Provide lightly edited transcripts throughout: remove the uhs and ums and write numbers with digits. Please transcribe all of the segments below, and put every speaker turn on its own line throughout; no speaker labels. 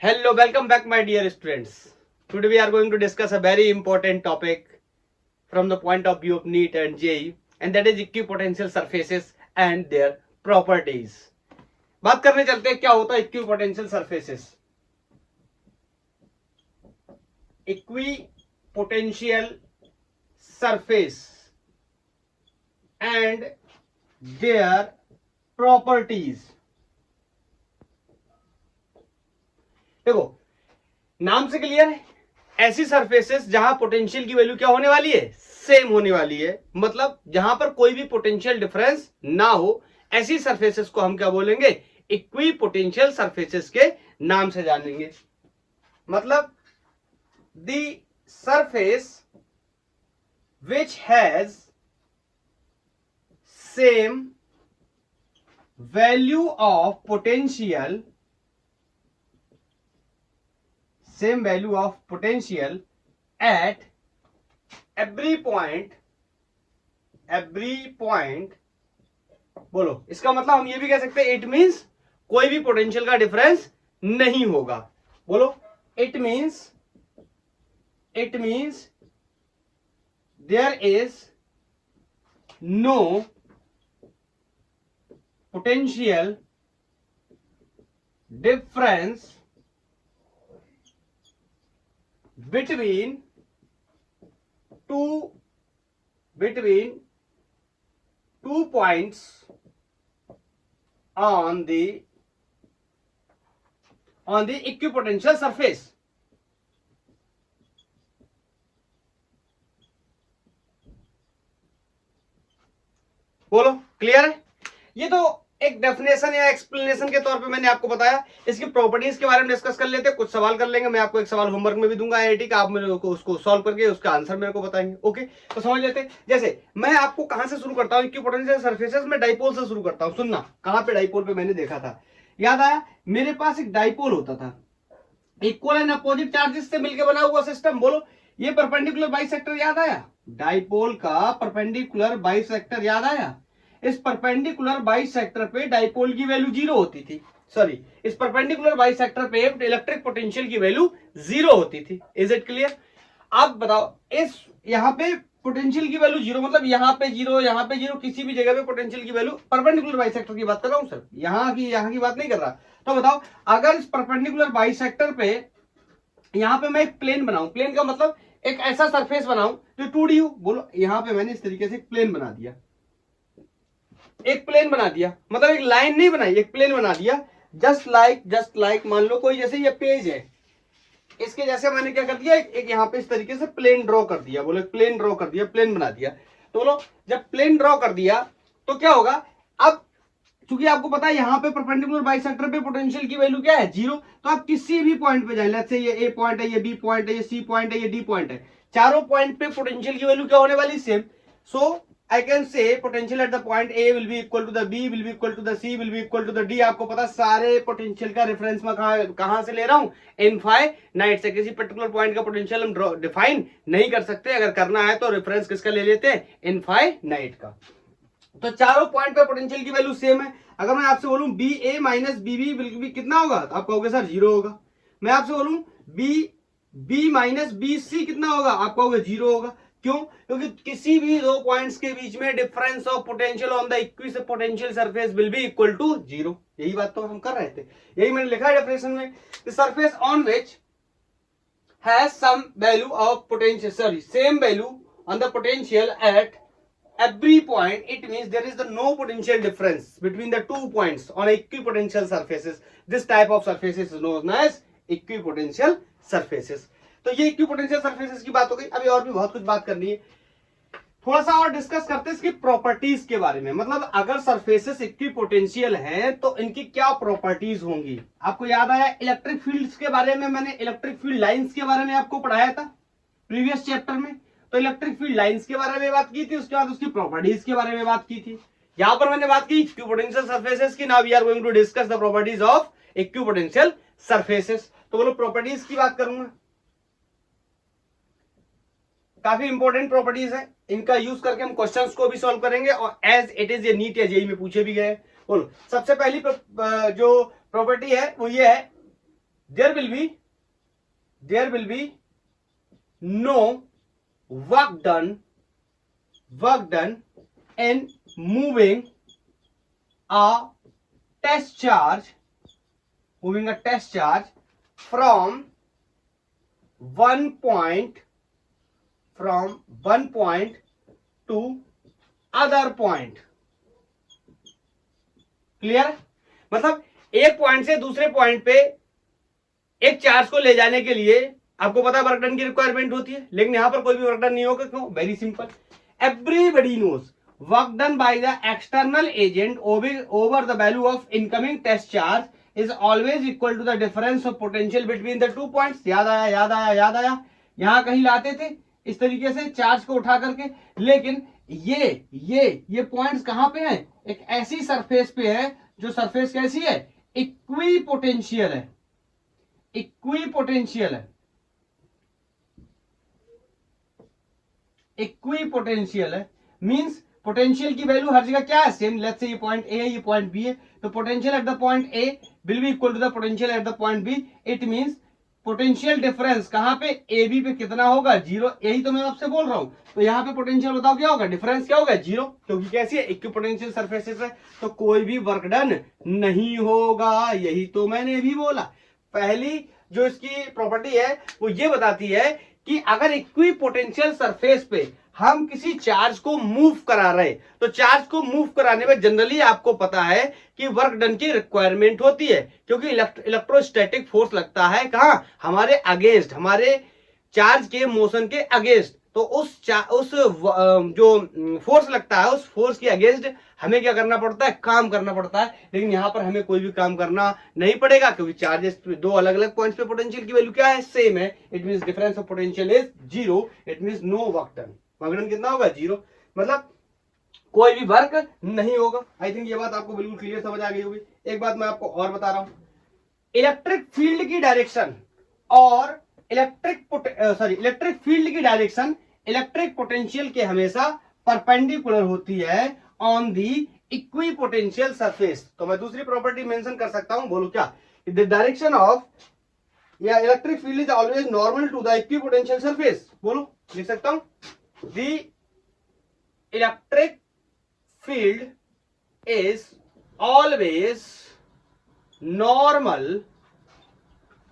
Hello, welcome back, my dear students. Today we are going to discuss a very important topic from the point of view of NEET and JEE, and that is equipotential surfaces and their properties. बात करने चलते हैं क्या होता है equipotential surfaces. Equipotential surface and their properties. देखो, नाम से क्लियर है, ऐसी सरफेसेस जहां पोटेंशियल की वैल्यू क्या होने वाली है, सेम होने वाली है. मतलब जहां पर कोई भी पोटेंशियल डिफरेंस ना हो, ऐसी सरफेसेस को हम क्या बोलेंगे, इक्वी पोटेंशियल सरफेसेस के नाम से जानेंगे. मतलब the surface which has same value of potential, same value of potential at every point. बोलो, इसका मतलब हम ये भी कह सकते हैं, इट मींस कोई भी पोटेंशियल का डिफरेंस नहीं होगा. बोलो, it means there is no potential difference between two points on the equipotential surface. बोलो, क्लियर है? ये तो एक डेफिनेशन या एक्सप्लेनेशन के तौर पे मैंने आपको बताया. इसकी प्रॉपर्टीज के बारे में डिस्कस कर लेते हैं, कुछ सवाल कर लेंगे. मैं आपको एक सवाल होमवर्क में भी दूंगा आईआईटी का, आप मेरे को उसको सॉल्व करके उसका आंसर मेरे को बताएंगे. ओके, तो समझ लेते हैं. जैसे मैं आपको कहां से शुरू करता हूं, इक्विपोटेंशियल सरफेसेस में डाइपोल से शुरू करता हूं. सुनना, कहां पे डाइपोल पे मैंने देखा था, याद आया? मेरे पास एक डाइपोल होता था, इक्वल एंड अपोजिट चार्जेस से मिलकर बना हुआ सिस्टम. बोलो, ये परपेंडिकुलर बाइसेक्टर याद आया? डाइपोल का परपेंडिकुलर बाइसेक्टर याद आया? इस परपेंडिकुलर बाइसेक्टर पे डाइपोल की वैल्यू 0 होती थी. सॉरी, इस परपेंडिकुलर बाइसेक्टर पे इलेक्ट्रिक पोटेंशियल की वैल्यू 0 होती थी. Is it clear? आप बताओ, इस यहां पे पोटेंशियल की वैल्यू 0, मतलब यहां पे 0, यहां पे 0, किसी भी जगह पे पोटेंशियल की वैल्यू, परपेंडिकुलर बाइसेक्टर की बात कर रहा हूं सर, यहां की बात नहीं कर रहा. तो बताओ, अगर इस परपेंडिकुलर बाइसेक्टर पे यहां पे मैं एक प्लेन बनाऊं, प्लेन का मतलब एक ऐसा सरफेस बनाऊं जो 2D हो. बोलो, यहां पे मैंने इस तरीके से एक प्लेन बना दिया, एक प्लेन बना दिया, मतलब एक लाइन नहीं बनाई, एक प्लेन बना दिया. जस्ट लाइक मान लो कोई जैसे ये पेज है, इसके जैसे मैंने क्या कर दिया, एक यहां पे इस तरीके से प्लेन ड्रॉ कर दिया. बोलो, प्लेन ड्रॉ कर दिया, प्लेन बना दिया. तो बोलो, जब प्लेन ड्रॉ कर दिया तो क्या होगा? अब चूंकि आपको पता है यहां पे परपेंडिकुलर बाइसेक्टर पे पोटेंशियल की वैल्यू क्या है, 0. तो आप किसी भी पॉइंट पे जाए, लेट्स से ये ए पॉइंट है, ये बी पॉइंट है, ये सी पॉइंट है, ये डी पॉइंट है, चारों पॉइंट पे पोटेंशियल की वैल्यू क्या होने वाली, same. So I can say potential at the point A will be equal to the B, will be equal to the C, will be equal to the D. आपको पता, सारे potential का reference में कहां से ले रहा हूं, इनफाइनाइट से. किसी पर्टिकुलर पॉइंट का पोटेंशियल हम डिफाइन नहीं कर सकते, अगर करना है तो रेफरेंस किसका ले लेते हैं, इनफाइनाइट का. तो चारों पॉइंट पे पोटेंशियल की वैल्यू सेम है. अगर मैं आपसे बोलूं बी ए माइनस बी बी कितना होगा, तो आप कहोगे सर 0 होगा. मैं आपसे बोलूं बी माइनस बी सी कितना होगा, आप कहोगे 0 होगा. क्यों? क्योंकि किसी भी दो पॉइंट्स के बीच में difference of potential on the equipotential surface will be equal to 0. यही बात तो हम कर रहे थे, यही मैंने लिखा है डेफिनेशन में. The surface on which has some value of potential, sorry, same value on the potential at every point, it means there is no potential difference between the 2 points on equipotential surfaces. This type of surfaces is known as equipotential surfaces. तो ये equipotential surfaces की बात हो गई. अभी और भी बहुत कुछ बात करनी है, थोड़ा सा और डिस्कस करते हैं इसकी प्रॉपर्टीज के बारे में. मतलब अगर सरफेसेस इक्विपोटेंशियल हैं तो इनकी क्या प्रॉपर्टीज होंगी. आपको याद आया इलेक्ट्रिक फील्ड्स के बारे में, मैंने इलेक्ट्रिक फील्ड लाइंस के बारे में आपको पढ़ाया था प्रीवियस चैप्टर में. तो इलेक्ट्रिक फील्ड लाइंस के बारे में बात की थी, उसके बाद उसकी प्रॉपर्टीज के बारे में बात की थी. यहां पर मैंने बात की इक्विपोटेंशियल सरफेसेस की. Now we are going to discuss the properties of equipotential surfaces. तो बोलो, प्रॉपर्टीज की बात करूंगा. काफी इंपॉर्टेंट प्रॉपर्टीज है, इनका यूज करके हम क्वेश्चंस को भी सॉल्व करेंगे और एज इट इज ये नीट या जेईई में पूछे भी गए. बोलो, सबसे पहली जो प्रॉपर्टी है वो ये है there will be no work done in moving a test charge from one point to other point. Clear? मतलब एक पॉइंट से दूसरे पॉइंट पे एक चार्ज को ले जाने के लिए आपको पता है वर्क डन की रिक्वायरमेंट होती है, लेकिन यहां पर कोई भी वर्क डन नहीं होगा. क्यों? Very simple. Everybody knows work done by the external agent over the value of incoming test charge is always equal to the difference of potential between the 2 points. याद आया. यहां कहीं लाते थे इस तरीके से चार्ज को उठा करके, लेकिन ये पॉइंट्स कहां पे हैं? एक ऐसी सरफेस पे है जो सरफेस कैसी है? इक्वी पोटेंशियल है. मींस पोटेंशियल की वैल्यू हर जगह क्या है? सेम. लेट्स से ये पॉइंट ए है, ये पॉइंट बी है, तो potential at the point A will be equal to the potential at the point B. It means potential difference कहां पे? ए बी पे कितना होगा? 0. यही तो मैं आपसे बोल रहा हूं. तो यहां पे पोटेंशियल बताओ क्या होगा? डिफरेंस क्या होगा? 0. क्योंकि कैसी है? इक्विपोटेंशियल सरफेसेस है, तो कोई भी वर्क डन नहीं होगा. यही तो मैंने भी बोला. पहली जो इसकी प्रॉपर्टी है वो ये बताती है कि अगर इक्विपोटेंशियल सरफेस पे हम किसी चार्ज को मूव करा रहे, तो चार्ज को मूव कराने में जनरली आपको पता है कि वर्क डन की रिक्वायरमेंट होती है, क्योंकि इलेक्ट्रोस्टैटिक फोर्स लगता है कहां? हमारे अगेंस्ट, हमारे चार्ज के मोशन के अगेंस्ट. तो उस जो फोर्स लगता है उस फोर्स के अगेंस्ट हमें क्या करना पड़ता है? काम करना पड़ता है. लेकिन यहां पर हमें कोई भी काम करना नहीं पड़ेगा, क्योंकि चार्जेस दो अलग अलग पॉइंट्स पे पोटेंशियल की वैल्यू क्या है? सेम है. It means difference of potential is 0. It means no work done. Work done कितना होगा? 0. मतलब कोई भी वर्क नहीं होगा. आई थिंक ये बात आपको बिल्कुल क्लियर समझ आ गई होगी. एक बात मैं आपको और बता रहा हूं. इलेक्ट्रिक फील्ड की डायरेक्शन और इलेक्ट्रिक फील्ड की डायरेक्शन इलेक्ट्रिक पोटेंशियल के हमेशा परपेंडिकुलर होती है ऑन दी इक्विपोटेंशियल सरफेस. तो मैं दूसरी प्रॉपर्टी मेंशन कर सकता हूं. बोलो क्या? The direction of electric field is always normal to the equipotential surface. बोलो, लिख सकता हूं. The electric field is always normal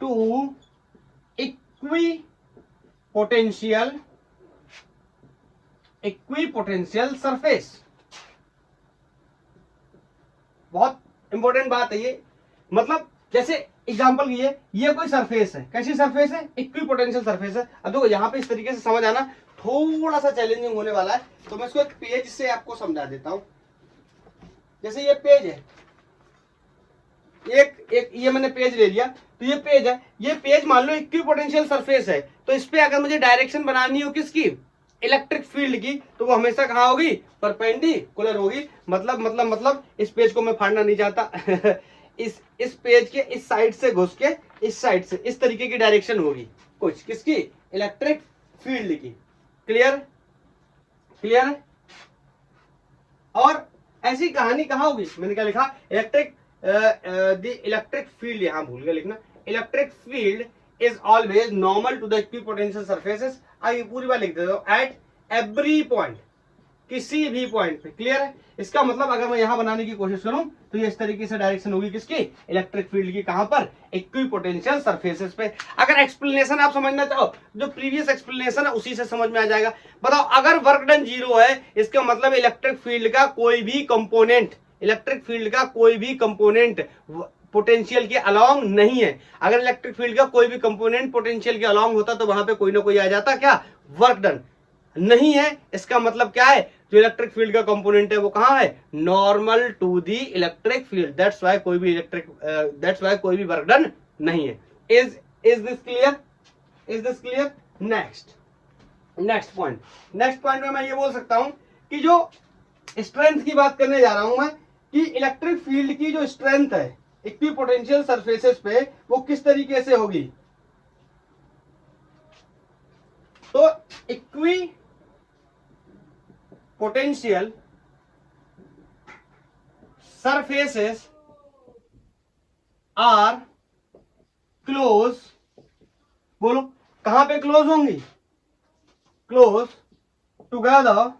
to equipotential surface. बहुत इंपॉर्टेंट बात है ये. मतलब जैसे एग्जांपल ये कोई सरफेस है. कैसी सरफेस है? इक्विपोटेंशियल सरफेस है. अब देखो यहां पे इस तरीके से समझ आना थोड़ा सा चैलेंजिंग होने वाला है, तो मैं इसको एक पेज से आपको समझा देता हूं. जैसे ये पेज है, एक ये मैंने पेज ले लिया, तो ये पेज है. ये पेज मान लो इक्विपोटेंशियल सरफेस है, तो इस पे अगर मुझे डायरेक्शन बनानी हो किसकी? इलेक्ट्रिक फील्ड की, तो वो हमेशा कहां होगी? परपेंडिकुलर होगी. मतलब इस पेज को मैं फाड़ना नहीं चाहता. इस पेज के इस साइड से घुस के इस साइड से इस तरीके की डायरेक्शन होगी कुछ किसकी? इलेक्ट्रिक फील्ड की. क्लियर है? और ऐसी कहानी कहां होगी? मैंने क्या लिखा? इलेक्ट्रिक फील्ड, यहां भूल गया लिखना. Electric field is always normal to the equipotential surfaces. आइए पूरी बात लिख देता हूं. एट एवरी पॉइंट, किसी भी पॉइंट पे. क्लियर है? इसका मतलब अगर मैं यहां बनाने की कोशिश करूं तो ये इस तरीके से डायरेक्शन होगी किसकी? इलेक्ट्रिक फील्ड की. कहां पर? इक्विपोटेंशियल सरफेसेस पे. अगर एक्सप्लेनेशन आप समझना चाहो, जो प्रीवियस एक्सप्लेनेशन है उसी से समझ में आ जाएगा. बताओ, अगर वर्क डन 0 है, इसका मतलब इलेक्ट्रिक फील्ड का कोई भी कंपोनेंट पोटेंशियल के अलोंग नहीं है. अगर इलेक्ट्रिक फील्ड का कोई भी कंपोनेंट पोटेंशियल के अलोंग होता तो वहां पे कोई ना कोई आ जाता. क्या? Work done. नहीं है, इसका मतलब क्या है? जो इलेक्ट्रिक फील्ड का कंपोनेंट है वो कहां है? Normal to the electric field. That's why कोई भी वर्क डन नहीं है. Is this clear? Next point में मैं ये बोल सकता हूं कि जो स्ट्रेंथ की बात करने जा रहा हूं मैं, कि इलेक्ट्रिक फील्ड की जो स्ट्रेंथ है इक्विपोटेंशियल सरफेसेस पे वो किस तरीके से होगी? तो इक्विपोटेंशियल सरफेसेस आर क्लोज, बोलो कहां पे क्लोज होंगी, क्लोज टुगेदर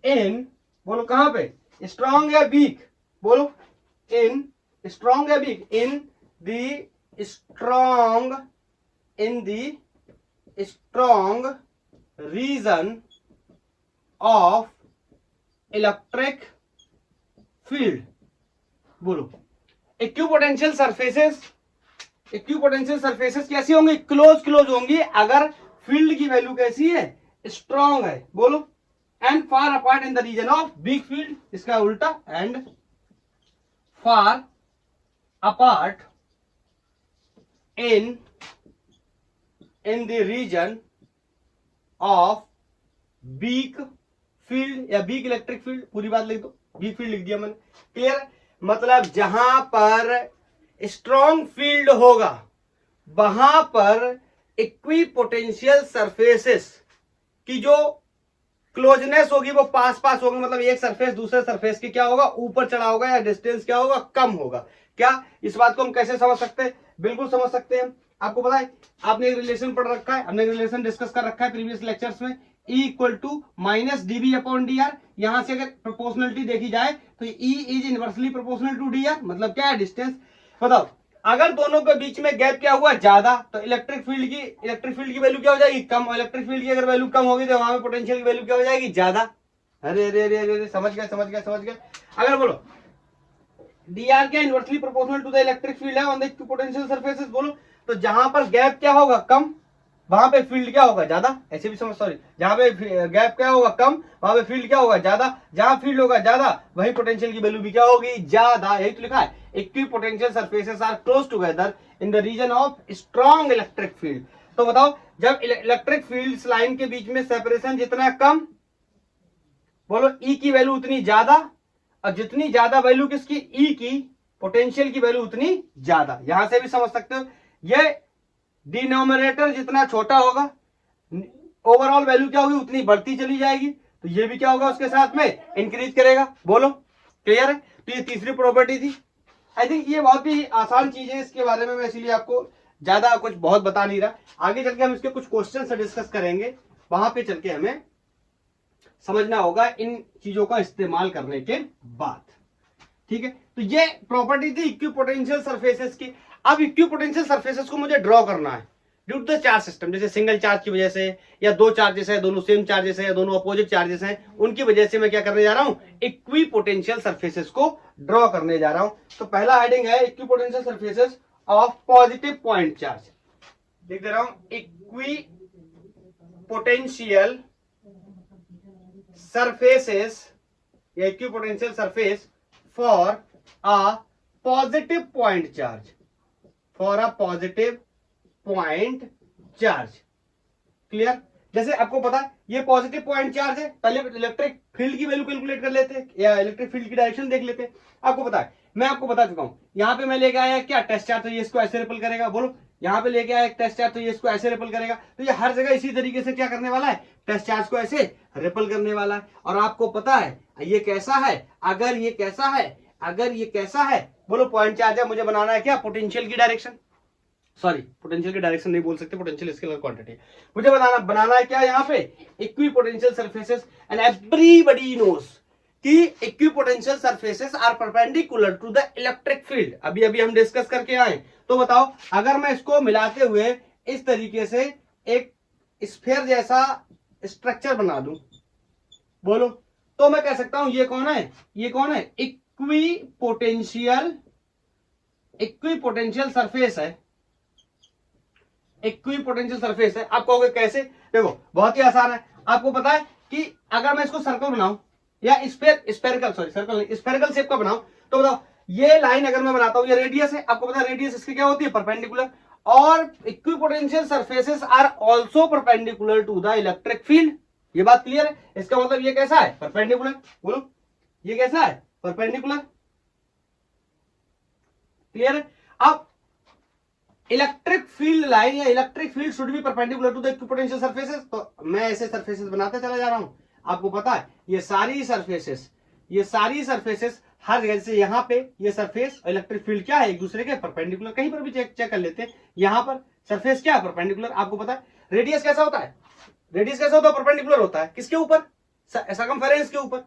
इन, बोलो कहां पे, स्ट्रॉन्ग या वीक, बोलो इन स्ट्रॉन्ग या weak, in the strong, in the strong region of electric field. बोलो इक्विपोटेंशियल सरफेसेस, इक्विपोटेंशियल सरफेसेस कैसी होंगी, क्लोज क्लोज होंगी अगर फील्ड की वैल्यू कैसी है, स्ट्रॉन्ग है। बोलो and far apart in the region of weak field, इसका उल्टा, and far apart in the region of weak field या वीक इलेक्ट्रिक फील्ड, पूरी बात लिख दो, वीक फील्ड लिख दिया मैंने, क्लियर। मतलब जहां पर स्ट्रॉन्ग फील्ड होगा वहां पर इक्विपोटेंशियल सरफेसेस की जो क्लोजनेस होगी वो पास पास होगी, मतलब एक सरफेस दूसरे सरफेस की क्या होगा, ऊपर चढ़ा होगा या डिस्टेंस क्या होगा, कम होगा। क्या इस बात को हम कैसे समझ सकते हैं, बिल्कुल समझ सकते हैं। आपको पता है आपने एक रिलेशन पढ़ रखा है, हमने एक रिलेशन डिस्कस कर रखा है प्रीवियस लेक्चर्स में, E equal to minus dB upon dr। यहां से अगर प्रोपोर्शनलिटी देखी जाए तो E is inversely proportional to dr, मतलब क्या है, डिस्टेंस। बताओ अगर दोनों के बीच में गैप क्या हुआ, ज्यादा, तो इलेक्ट्रिक फील्ड की वैल्यू क्या हो जाएगी, कम, और इलेक्ट्रिक फील्ड की अगर वैल्यू कम होगी तो वहां पे पोटेंशियल की वैल्यू क्या हो जाएगी, ज्यादा। अरे अरे अरे अरे समझ गए। अगर बोलो dr क्या inversely proportional to the electric field है ऑन द इक्विपोटेंशियल सरफेसेस, बोलो तो जहां पर गैप क्या होगा, कम, वहां पे फील्ड क्या होगा, ज्यादा। ऐसे भी समझ, सॉरी, जहां पे गैप क्या होगा, कम, वहां पे फील्ड क्या होगा, ज्यादा। जहां फील्ड होगा ज्यादा वही पोटेंशियल की वैल्यू भी क्या होगी, ज्यादा। यही तो लिखा है, equipotential surfaces are close together in the region of strong electric field. तो बताओ जब इलेक्ट्रिक फील्ड लाइन के बीच में सेपरेशन जितना कम, बोलो ई की वैल्यू उतनी ज्यादा, और जितनी ज्यादा वैल्यू किसकी, ई की, पोटेंशियल की वैल्यू उतनी ज्यादा। यहां से भी समझ सकते हो, ये डिनोमिनेटर जितना छोटा होगा ओवरऑल वैल्यू क्या होगी, उतनी बढ़ती चली जाएगी, तो ये भी क्या होगा उसके साथ में इंक्रीज करेगा। बोलो क्लियर है। तो ये तीसरी प्रॉपर्टी थी। आई थिंक ये बहुत ही आसान चीज है, इसके बारे में मैं इसीलिए आपको ज्यादा कुछ बहुत बता नहीं रहा। आगे चल के हम इसके कुछ क्वेश्चन से डिस्कस करेंगे, वहां पे चल के हमें समझना होगा इन चीजों का इस्तेमाल करने के बाद। ठीक है, तो ये प्रॉपर्टी थी इक्विपोटेंशियल सरफेसेस की। अब इक्विपोटेंशियल सरफेसेस को मुझे ड्रॉ करना है due to the charge system, जैसे सिंगल चार्ज की वजह से, या दो चार्जेस है, दोनों सेम चार्जेस है, या दोनों अपोजिट चार्जेस हैं, उनकी वजह से मैं क्या करने जा रहा हूं, इक्विपोटेंशियल सरफेसेस को ड्रॉ करने जा रहा हूं। तो पहला हेडिंग है equipotential surfaces of positive point charge, लिख दे रहा हूं, इक्विपोटेंशियल सरफेसेस या equipotential surface for a positive point charge, for a positive point charge. Clear. जैसे आपको पता है ये पॉजिटिव पॉइंट चार्ज है, पहले इलेक्ट्रिक फील्ड की वैल्यू कैलकुलेट कर लेते हैं या इलेक्ट्रिक फील्ड की डायरेक्शन देख लेते हैं। आपको पता है, मैं आपको बता चुका हूं, यहां पे मैं लेके आया क्या, टेस्ट चार्ज, तो ये इसको ऐसे रिपल करेगा। बोलो यहां पे लेके आया एक टेस्ट चार्ज, तो ये इसको ऐसे रिपल करेगा। तो ये हर जगह इसी तरीके से क्या करने वाला है, टेस्ट चार्ज को ऐसे रिपल करने वाला है। और आपको पता है ये कैसा है, अगर ये कैसा है, अगर ये कैसा है, बोलो पॉइंट चार्ज है, मुझे बनाना है क्या, पोटेंशियल की डायरेक्शन, सॉरी पोटेंशियल की डायरेक्शन नहीं बोल सकते, पोटेंशियल स्केलर क्वांटिटी, मुझे बनाना है क्या यहाँ पे, equipotential surfaces. And everybody knows कि equipotential surfaces are perpendicular to the electric field. अभी अभी हम डिस्कस करके आए। तो बताओ अगर मैं इसको मिलाते हुए इस तरीके से एक स्फीयर जैसा स्ट्रक्चर बना दूं, बोलो तो मैं कह सकता हूं ये कौन है, ये कौन है, इक्विपोटेंशियल सरफेस है, इक्विपोटेंशियल सरफेस है। आप कहोगे कैसे, देखो बहुत ही आसान है। आपको पता है कि अगर मैं इसको सर्कल बनाऊं या स्फेरिकल शेप का बनाऊं, तो बताओ ये लाइन अगर मैं बनाता हूं, ये रेडियस है, आपको पता है रेडियस इसकी क्या होती है, परपेंडिकुलर। और equipotential surfaces are also perpendicular to the electric field. ये बात क्लियर है। इसका मतलब ये कैसा है, परपेंडिकुलर। बोलो ये कैसा है, परपेंडिकुलर। क्लियर है। अब इलेक्ट्रिक फील्ड लाइन या electric field should be perpendicular to the equipotential surfaces. तो मैं ऐसे सरफेसेस बनाते चला जा रहा हूं। आपको पता है ये सारी सरफेसेस हर जगह से यहाँ पे ये सरफेस और इलेक्ट्रिक फील्ड क्या है, एक दूसरे के परपेंडिकुलर। कहीं पर भी चेक कर लेते हैं, यहाँ पर सरफेस क्या है, परपेंडिकुलर। आपको पता है रेडियस कैसा होता है, रेडियस कैसा होता है, परपेंडिकुलर होता है। किसके ऊपर, सरकमफेरेंस के ऊपर।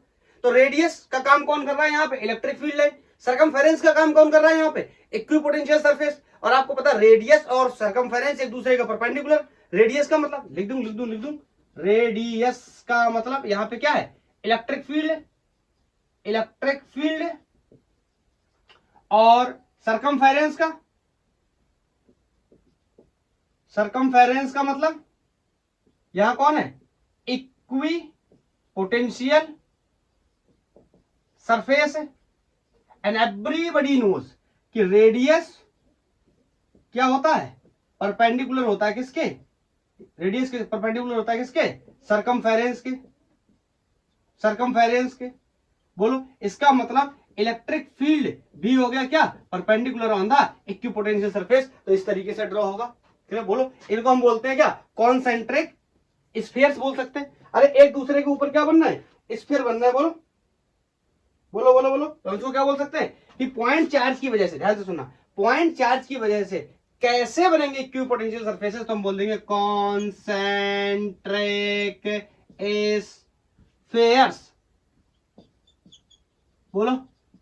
तो रेडियस का काम कौन कर रहा है यहाँ पे, इलेक्ट्रिक फील्ड है। सरकमफेरेंस का काम कौन कर रहा है यहाँ पे, इक्विपोटेंशियल सरफेस। और आपको पता है रेडियस और सरकमफेरेंस एक दूसरे के परपेंडिकुलर। रेडियस का मतलब लिख दूं, रेडियस का मतलब यहाँ पे क्या है, इलेक्ट्रिक फील्ड है, इलेक्ट्रिक फील्ड है। और सरकमफेरेंस का मतलब यहां कौन है, इक्वी पोटेंशियल सरफेस है। एंड एवरीबडी नोज कि रेडियस क्या होता है, परपेंडिकुलर होता है किसके, रेडियस के परपेंडिकुलर होता है किसके, सरकमफेरेंस के। बोलो इसका मतलब इलेक्ट्रिक फील्ड भी हो गया क्या, perpendicular on the equipotential surface. तो इस तरीके से ड्रॉ होगा। बोलो इनको हम बोलते हैं क्या, कॉन्सेंट्रिक स्फीयर्स बोल सकते हैं। अरे एक दूसरे के ऊपर क्या बनना है, स्फीयर बनना है। बोलो बोलो बोलो बोलो, तो इसको क्या बोल सकते हैं कि पॉइंट चार्ज की वजह से, ध्यान से सुनना, पॉइंट चार्ज की वजह से कैसे बनेंगे इक्विपोटेंशियल सरफेसेस, तो हम बोल देंगे कॉन्सेंट्रिक स्फीयर्स। बोलो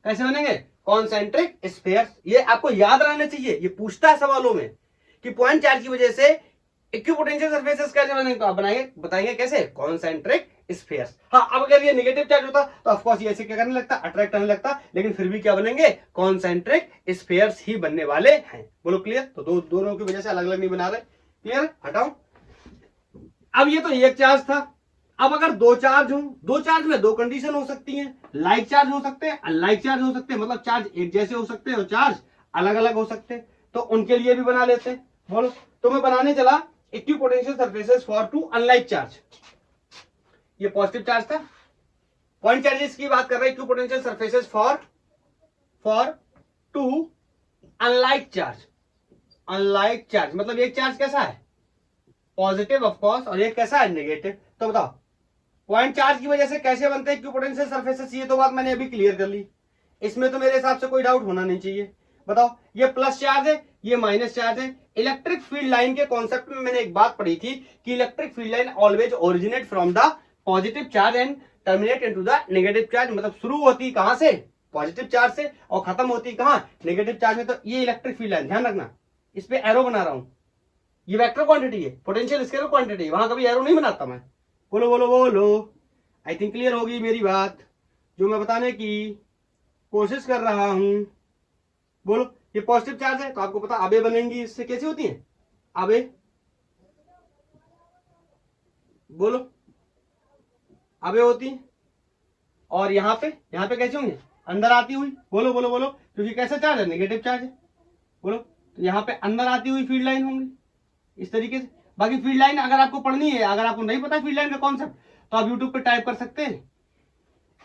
कैसे बनेंगे, कॉन्सेंट्रिक स्फीयर्स। ये आपको याद रहना चाहिए, ये पूछता है सवालों में कि पॉइंट चार्ज की वजह से इक्विपोटेंशियल सरफेसेस कैसे बनेंगे, तो आप बनाएंगे, बताएंगे कैसे, कॉन्सेंट्रिक स्फीयर्स। हाँ, अब अगर ये नेगेटिव चार्ज होता तो ऑफ कोर्स ये ऐसे क्या करने लगता, अट्रैक्ट करने लगता, लेकिन फिर भी क्या बनेंगे, कॉन्सेंट्रिक स्फीयर्स ही बनने वाले हैं। बोलो क्लियर। तो दोनों की वजह से अलग अलग नहीं बना रहे, क्लियर। हटाओ। अब ये तो एक चार्ज था। अब अगर दो चार्ज हो, दो चार्ज में दो कंडीशन हो सकती हैं, लाइक चार्ज हो सकते हैं, अनलाइक चार्ज हो सकते हैं। मतलब चार्ज एक जैसे हो सकते हैं और चार्ज अलग अलग हो सकते हैं, तो उनके लिए भी बना लेते हैं। बोलो, तो मैं बनाने चला equipotential surfaces for two unlike charge. ये पॉजिटिव चार्ज था, पॉइंट चार्जेस की बात कर रहे हैं, equipotential surfaces for two unlike charge. Unlike charge मतलब एक चार्ज कैसा है, पॉजिटिव ऑफ कोर्स, और एक कैसा है, नेगेटिव। तो बताओ पॉइंट चार्ज की वजह से कैसे बनते हैं इक्विपोटेंशियल सरफेसेस, ये तो बात मैंने अभी क्लियर कर ली। इसमें तो मेरे हिसाब से कोई डाउट होना नहीं चाहिए। बताओ ये प्लस चार्ज है, ये माइनस चार्ज है। इलेक्ट्रिक फील्ड लाइन के कॉन्सेप्ट में मैंने एक बात पढ़ी थी कि electric field line always originate from the positive charge and terminate into the negative charge. मतलब शुरू होती कहां से, पॉजिटिव चार्ज से, और खत्म होती कहां, नेगेटिव चार्ज में। तो ये इलेक्ट्रिक फील्ड लाइन, ध्यान रखना, इस पे एरो बना रहा हूं, ये वेक्टर क्वांटिटी है, पोटेंशियल स्केलर क्वांटिटी है, वहां कभी एरो नहीं बनाता मैं। बोलो बोलो बोलो, आई थिंक क्लियर होगी मेरी बात जो मैं बताने की कोशिश कर रहा हूं। बोलो ये पॉजिटिव चार्ज है तो आपको पता आबे बनेंगी, इससे कैसी होती है आबे, बोलो आबे होती है। और यहाँ पे कैसे होंगे, अंदर आती हुई। बोलो बोलो बोलो, क्योंकि कैसा चार्ज है, नेगेटिव चार्ज है। बोलो तो यहाँ पे अंदर आती हुई फील्ड लाइन होंगी इस तरीके से। बाकी फील्ड लाइन अगर आपको पढ़नी है, अगर आपको नहीं पता फील्ड लाइन का कॉन्सेप्ट, तो आप यूट्यूब पे टाइप कर सकते हैं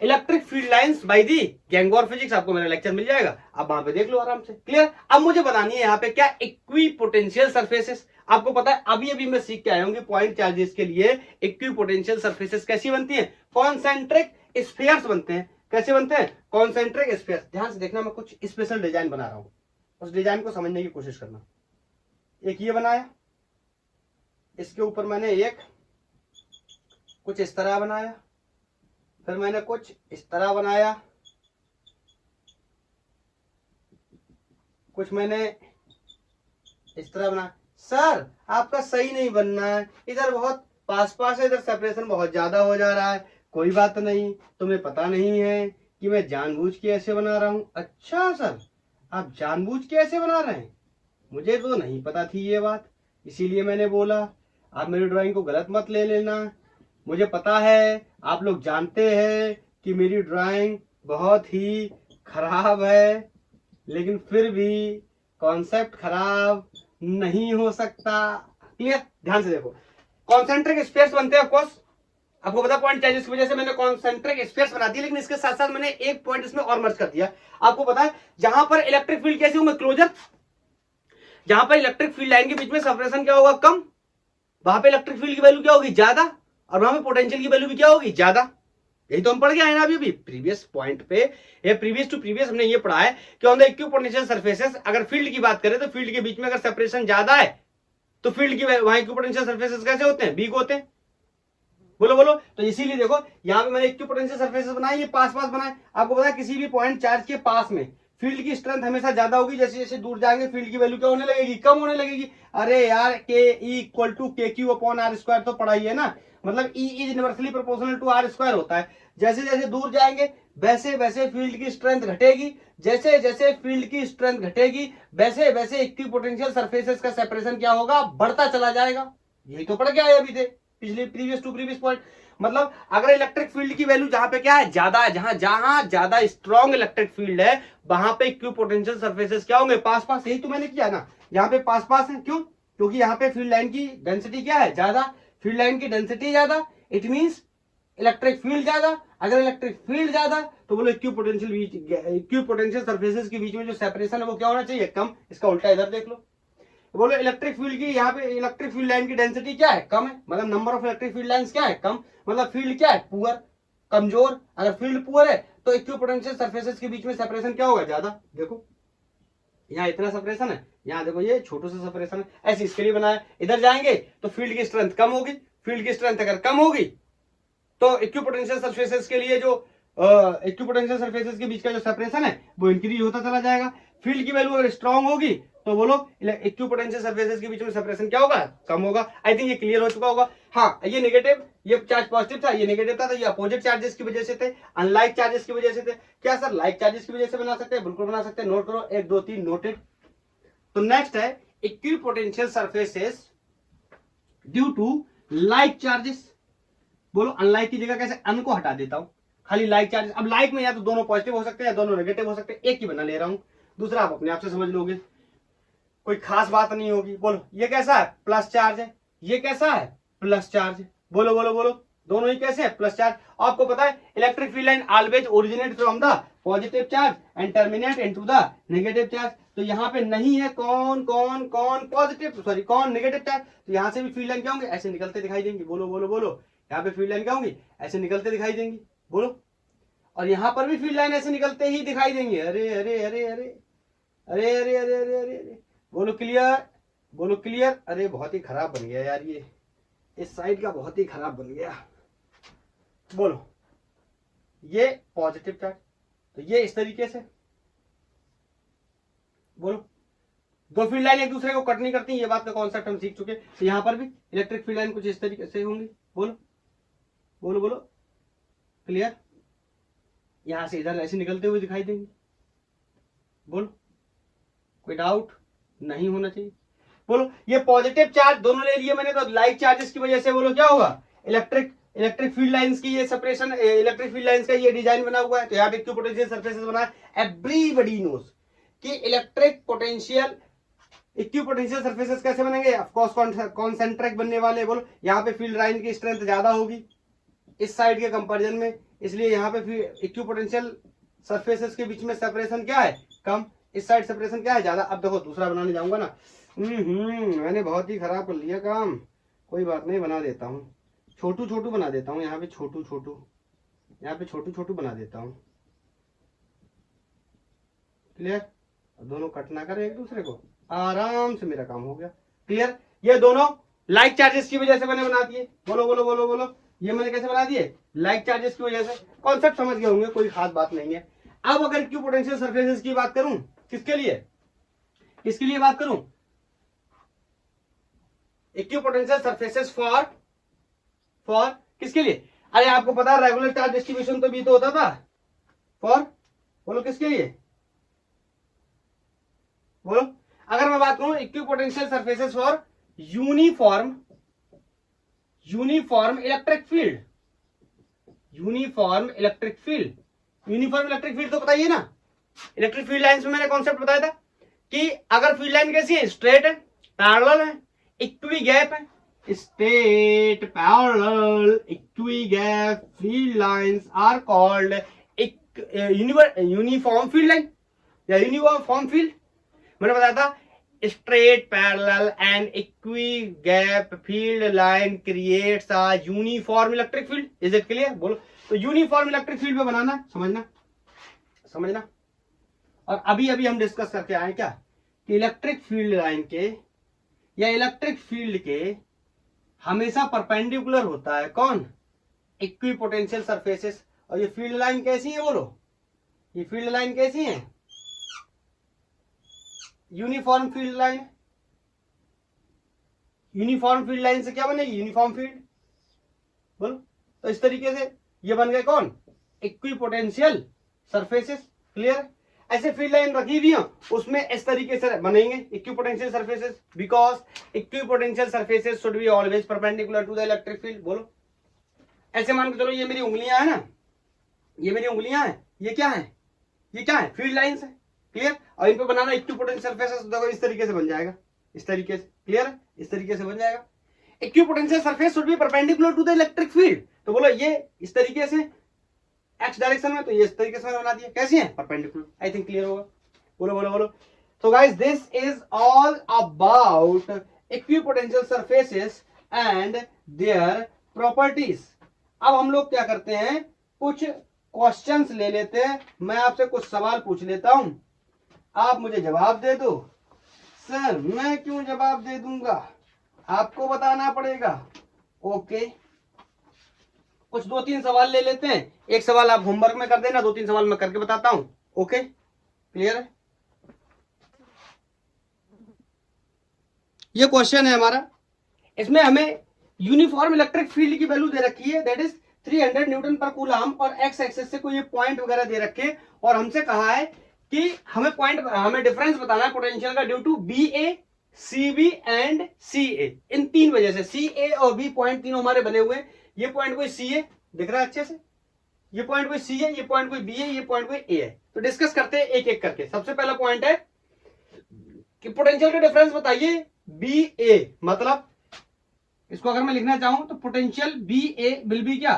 electric field lines by the gang of physics, आपको मेरा लेक्चर मिल जाएगा, आप वहां पे देख लो आराम से। क्लियर। अब मुझे बतानी है यहाँ पे क्या, इक्विपोटेंशियल सरफेसेस। आपको पता है अभी अभी मैं सीख के आया हूँ कि पॉइंट चार्जेस के लिए इक्विपोटेंशियल सरफेसेस कैसी बनती है, कॉन्सेंट्रिक स्फीयर्स बनते हैं। कैसे बनते हैं, कॉन्सेंट्रिक स्फीयर्स। ध्यान से देखना, मैं कुछ स्पेशल डिजाइन बना रहा हूं, उस डिजाइन को समझने की कोशिश करना। एक ये बनाया, इसके ऊपर मैंने एक कुछ इस तरह बनाया, फिर मैंने कुछ इस तरह बनाया, कुछ मैंने इस तरह बनाया। सर आपका सही नहीं बनना है, इधर बहुत पास पास है, इधर सेपरेशन बहुत ज्यादा हो जा रहा है। कोई बात नहीं, तुम्हें पता नहीं है कि मैं जानबूझ के ऐसे बना रहा हूं। अच्छा सर आप जानबूझ के ऐसे बना रहे हैं, मुझे तो नहीं पता थी ये बात, इसीलिए मैंने बोला। आप मेरी ड्राइंग को गलत मत ले लेना, मुझे पता है आप लोग जानते हैं कि मेरी ड्राइंग बहुत ही खराब है, लेकिन फिर भी कॉन्सेप्ट खराब नहीं हो सकता। क्लियर। ध्यान से देखो, कॉन्सेंट्रिक स्फीयर्स बनते हैं ऑफ कोर्स, आपको पता पॉइंट चार्जेस की वजह से मैंने कॉन्सेंट्रिक स्फीयर्स बना दी, लेकिन इसके साथ साथ मैंने एक पॉइंट इसमें और मर्ज कर दिया। आपको पता है जहां पर इलेक्ट्रिक फील्ड कैसी होंगे, क्लोजर, जहां पर इलेक्ट्रिक फील्ड लाइन के बीच में सेपरेशन क्या होगा, कम, वहां पे इलेक्ट्रिक फील्ड की वैल्यू क्या होगी, ज्यादा, और वहां पे पोटेंशियल की वैल्यू भी क्या होगी, ज्यादा। यही तो हम पढ़ के आए ना अभी प्रीवियस पॉइंट पे, या प्रीवियस टू प्रीवियस हमने ये पढ़ा है कि ऑन द इक्विपोटेंशियल सरफेसेस, अगर फील्ड की बात करें तो फील्ड के बीच में अगर सेपरेशन ज्यादा है तो फील्ड की वहां इक्विपोटेंशियल सरफेसेस कैसे होते हैं, वीक होते हैं। बोलो बोलो। तो इसीलिए देखो यहाँ पे मैंने इक्विपोटेंशियल सरफेसेस बनाए, ये पास पास बनाए। आपको पता है किसी भी पॉइंट चार्ज के पास में फील्ड की स्ट्रेंथ हमेशा ज्यादा होगी, जैसे जैसे दूर जाएंगे फील्ड की वैल्यू क्या होने लगेगी, कम होने लगेगी। अरे यार के E equal to K Q upon R square तो पढ़ा ही है ना, मतलब E is inversely proportional to R square होता है। जैसे जैसे दूर जाएंगे वैसे वैसे फील्ड की स्ट्रेंथ घटेगी, जैसे जैसे फील्ड की स्ट्रेंथ घटेगी वैसे वैसे इक्विपोटेंशियल सरफेसेस का सेपरेशन क्या होगा, बढ़ता चला जाएगा। यही तो पढ़ के आए अभी थे पिछले प्रीवियस टू प्रीवियस पॉइंट। मतलब अगर इलेक्ट्रिक फील्ड की वैल्यू जहां पे क्या है, ज्यादा है, जहां जहां ज्यादा स्ट्रॉन्ग इलेक्ट्रिक फील्ड है वहां पे इक्विपोटेंशियल सरफेसेस क्या होंगे, पास पास। यही तो मैंने किया ना, यहाँ पे पास पास है। क्यों? क्योंकि यहाँ पे फील्ड लाइन की डेंसिटी क्या है, ज्यादा। फील्ड लाइन की डेंसिटी ज्यादा, इट मींस इलेक्ट्रिक फील्ड ज्यादा। अगर इलेक्ट्रिक फील्ड ज्यादा तो बोलो इक्विपोटेंशियल सरफेसेस के बीच में जो सेपरेशन है वो क्या होना चाहिए, कम। इसका उल्टा इधर देख लो, बोलो इलेक्ट्रिक फील्ड की यहाँ पे इलेक्ट्रिक फील्ड लाइन की डेंसिटी क्या है, कम है, मतलब number of electric field lines क्या है, कम। मतलब फील्ड क्या है, पुअर, कमजोर। अगर फील्ड पुअर है तो इक्विपोटेंशियल सरफेसेस के बीच में सेपरेशन क्या होगा, ज्यादा। देखो यहाँ इतना सेपरेशन है, यहाँ देखो ये छोटू सा सेपरेशन है, ऐसे इसके लिए बनाया। इधर जाएंगे तो फील्ड की स्ट्रेंथ कम होगी, फील्ड की स्ट्रेंथ अगर कम होगी तो इक्विपोटेंशियल सरफेसेस के लिए जो इक्विपोटेंशियल सरफेसेस के बीच का जो सेपरेशन है वो इंक्रीज होता चला जाएगा। फील्ड की वैल्यू अगर स्ट्रांग होगी तो बोलो इक्विपोटेंशियल सरफेसेस के बीच में सेपरेशन क्या होगा, कम होगा। आई थिंक ये क्लियर हो चुका होगा। हाँ, ये नेगेटिव, ये चार्ज पॉजिटिव था, ये नेगेटिव था, तो ये अपोजिट चार्जेस की वजह से थे, अनलाइक चार्जेस की वजह से थे। क्या सर लाइक चार्जेस की वजह से बना सकते हैं? बिल्कुल बना सकते हैं। नोट करो, 1 2 3 नोटेड। तो नेक्स्ट है equipotential surfaces due to like charges. बोलो अनलाइक की जगह कैसे अन को हटा देता हूं, खाली लाइक चार्जेस। अब लाइक में या तो दोनों पॉजिटिव हो सकते हैं या दोनों नेगेटिव हो सकते हैं, एक ही बना ले रहा हूं, दूसरा आप अपने आप से समझ लोगे, कोई खास बात नहीं होगी। बोलो ये कैसा है, प्लस चार्ज है, ये कैसा है, प्लस चार्ज है। बोलो बोलो बोलो, दोनों ही कैसे है, प्लस चार्ज। आपको पता है electric field line always originate from the positive charge and terminate into the negative charge. तो यहाँ पे नहीं है कौन कौन कौन पॉजिटिव, सॉरी कौन नेगेटिव चार्ज, तो यहाँ से भी फील्ड लाइन क्या होंगे, ऐसे निकलते दिखाई देंगी। बोलो बोलो बोलो, यहाँ पे फील्ड लाइन क्या होंगी, ऐसे निकलते दिखाई देंगी। बोलो, और यहाँ पर भी फील्ड लाइन ऐसे निकलते ही दिखाई देंगे। अरे अरे अरे अरे अरे अरे अरे अरे अरे अरे, बोलो क्लियर, बोलो क्लियर। अरे बहुत ही खराब बन गया यार, ये इस साइड का बहुत ही खराब बन गया। बोलो ये पॉजिटिव चार्ज, तो ये इस तरीके से। बोलो दो फील्ड लाइन एक दूसरे को कट नहीं करती, ये बात का कॉन्सेप्ट हम सीख चुके। तो यहाँ पर भी इलेक्ट्रिक फील्ड लाइन कुछ इस तरीके से होंगी। बोलो बोलो बोलो क्लियर। यहां से इधर ऐसे निकलते हुए दिखाई देंगे। बोलो कोई डाउट नहीं होना चाहिए। बोलो ये पॉजिटिव चार्ज दोनों ले लिए मैंने, तो लाइक चार्जेस की वजह से बोलो क्या होगा, इलेक्ट्रिक फील्ड लाइंस की ये सेपरेशन, इलेक्ट्रिक फील्ड लाइंस का ये डिजाइन बना हुआ है। तो यहाँ पे इक्विपोटेंशियल सरफेसेस बना है। एवरीबॉडी नोस कि इलेक्ट्रिक पोटेंशियल इक्विपोटेंशियल सरफेसेस कैसे बनेंगे, ऑफ कोर्स कॉन्सेंट्रिक बनने वाले। बोलो यहाँ पे फील्ड लाइन की स्ट्रेंथ ज्यादा होगी इस साइड के कंपैरिजन में, इसलिए यहाँ पे इक्विपोटेंशियल सरफेसेस के बीच में सेपरेशन क्या है, कम। इस साइड सेपरेशन क्या है, ज्यादा। अब देखो दूसरा बनाने जाऊंगा ना, मैंने बहुत ही खराब कर लिया काम। कोई बात नहीं, बना देता हूँ, छोटू छोटू बना देता हूँ। यहाँ पे छोटू छोटू, यहाँ पे छोटू छोटू बना देता हूँ। क्लियर, दोनों कट ना करें एक दूसरे को, आराम से मेरा काम हो गया। क्लियर, ये दोनों लाइक चार्जेस की वजह से मैंने बना दिए। बोलो बोलो बोलो बोलो, ये मैंने कैसे बना दिए, लाइक चार्जेस की वजह से। कॉन्सेप्ट समझ गए होंगे, कोई खास बात नहीं है। अब अगर इक्विपोटेंशियल सरफेसेस की बात करूं, किसके लिए, किसके लिए बात करूं, इक्विपोटेंशियल सरफेसेस फॉर किसके लिए। अरे आपको पता है रेगुलर चार्ज डिस्ट्रीब्यूशन तो भी तो होता था फॉर, बोलो किसके लिए, बोलो। अगर मैं बात करूं equipotential surfaces for uniform electric field, uniform electric field तो बताइए ना। इलेक्ट्रिक फील्ड लाइंस में मैंने कॉन्सेप्ट बताया था कि अगर फील्ड लाइन कैसी है, स्ट्रेट है, पैरेलल है, इक्वी गैप है, straight parallel equi gap field lines are called uniform field line या यूनिफॉर्म फील्ड। मैंने बताया था straight parallel and equi-gap field line creates a uniform electric field. Is it clear? बोलो तो uniform electric field पे बनाना, समझना। और अभी अभी हम डिस्कस करके आए क्या कि इलेक्ट्रिक फील्ड लाइन के या इलेक्ट्रिक फील्ड के हमेशा परपेंडिकुलर होता है कौन, इक्विपोटेंशियल सरफेसेस। और ये फील्ड लाइन कैसी है बोलो, ये फील्ड लाइन कैसी है, uniform field line. Uniform field line से क्या बनेगी, यूनिफॉर्म फील्ड बोलो। तो इस तरीके से ये बन गए कौन, इक्विपोटेंशियल सरफेसेस। क्लियर। ऐसे फील्ड लाइन रखी हुई है, उसमें इस तरीके से बनेंगे equipotential surfaces, because equipotential surfaces should be always perpendicular to the electric field. बोलो ऐसे मान के चलो ये मेरी उंगलियां है ना, ये मेरी उंगलियां हैं, ये क्या है, ये क्या है, फील्ड लाइंस है। क्लियर। और इन पे बनाना इक्विपोटेंशियल सरफेसेस, देखो इस तरीके से बन जाएगा, इस तरीके से। क्लियर है, इस तरीके से बन जाएगा। Equipotential surface should be perpendicular to the electric field. तो बोलो ये इस तरीके से एक्स डायरेक्शन में, तो ये इस तरीके से मैंने बना दिया, कैसी है, परपेंडिकुलर। आई थिंक क्लियर होगा। बोलो बोलो बोलो। तो guys this is all about equipotential surfaces and their properties. अब हम लोग क्या करते हैं, कुछ क्वेश्चंस ले लेते हैं। मैं आपसे कुछ सवाल पूछ लेता हूं, आप मुझे जवाब दे दो। सर मैं क्यों जवाब दे दूंगा, आपको बताना पड़ेगा। ओके, कुछ 2-3 सवाल ले लेते हैं, एक सवाल आप होमवर्क में कर देना, 2-3 सवाल मैं करके बताता हूं। ओके क्लियर है। ये क्वेश्चन है हमारा, इसमें हमें यूनिफॉर्म इलेक्ट्रिक फील्ड की वैल्यू दे रखी है, दैट इज 300 न्यूटन पर कूलम, और एक्स एक्सेस से कोई पॉइंट वगैरह दे रखे, और हमसे कहा है कि हमें डिफरेंस बताना है पोटेंशियल का due to B A, C B and C A. इन 3 वजह से सी ए और बी पॉइंट तीनों हमारे बने हुए हैं। ये पॉइंट कोई सी है, दिख रहा है अच्छे से, ये पॉइंट कोई सी है, ये पॉइंट कोई बी है, ये पॉइंट कोई ए है। तो डिस्कस करते हैं एक एक करके। सबसे पहला पॉइंट है कि पोटेंशियल का डिफरेंस बताइए बी ए, मतलब इसको अगर मैं लिखना चाहूं तो potential B A will be क्या,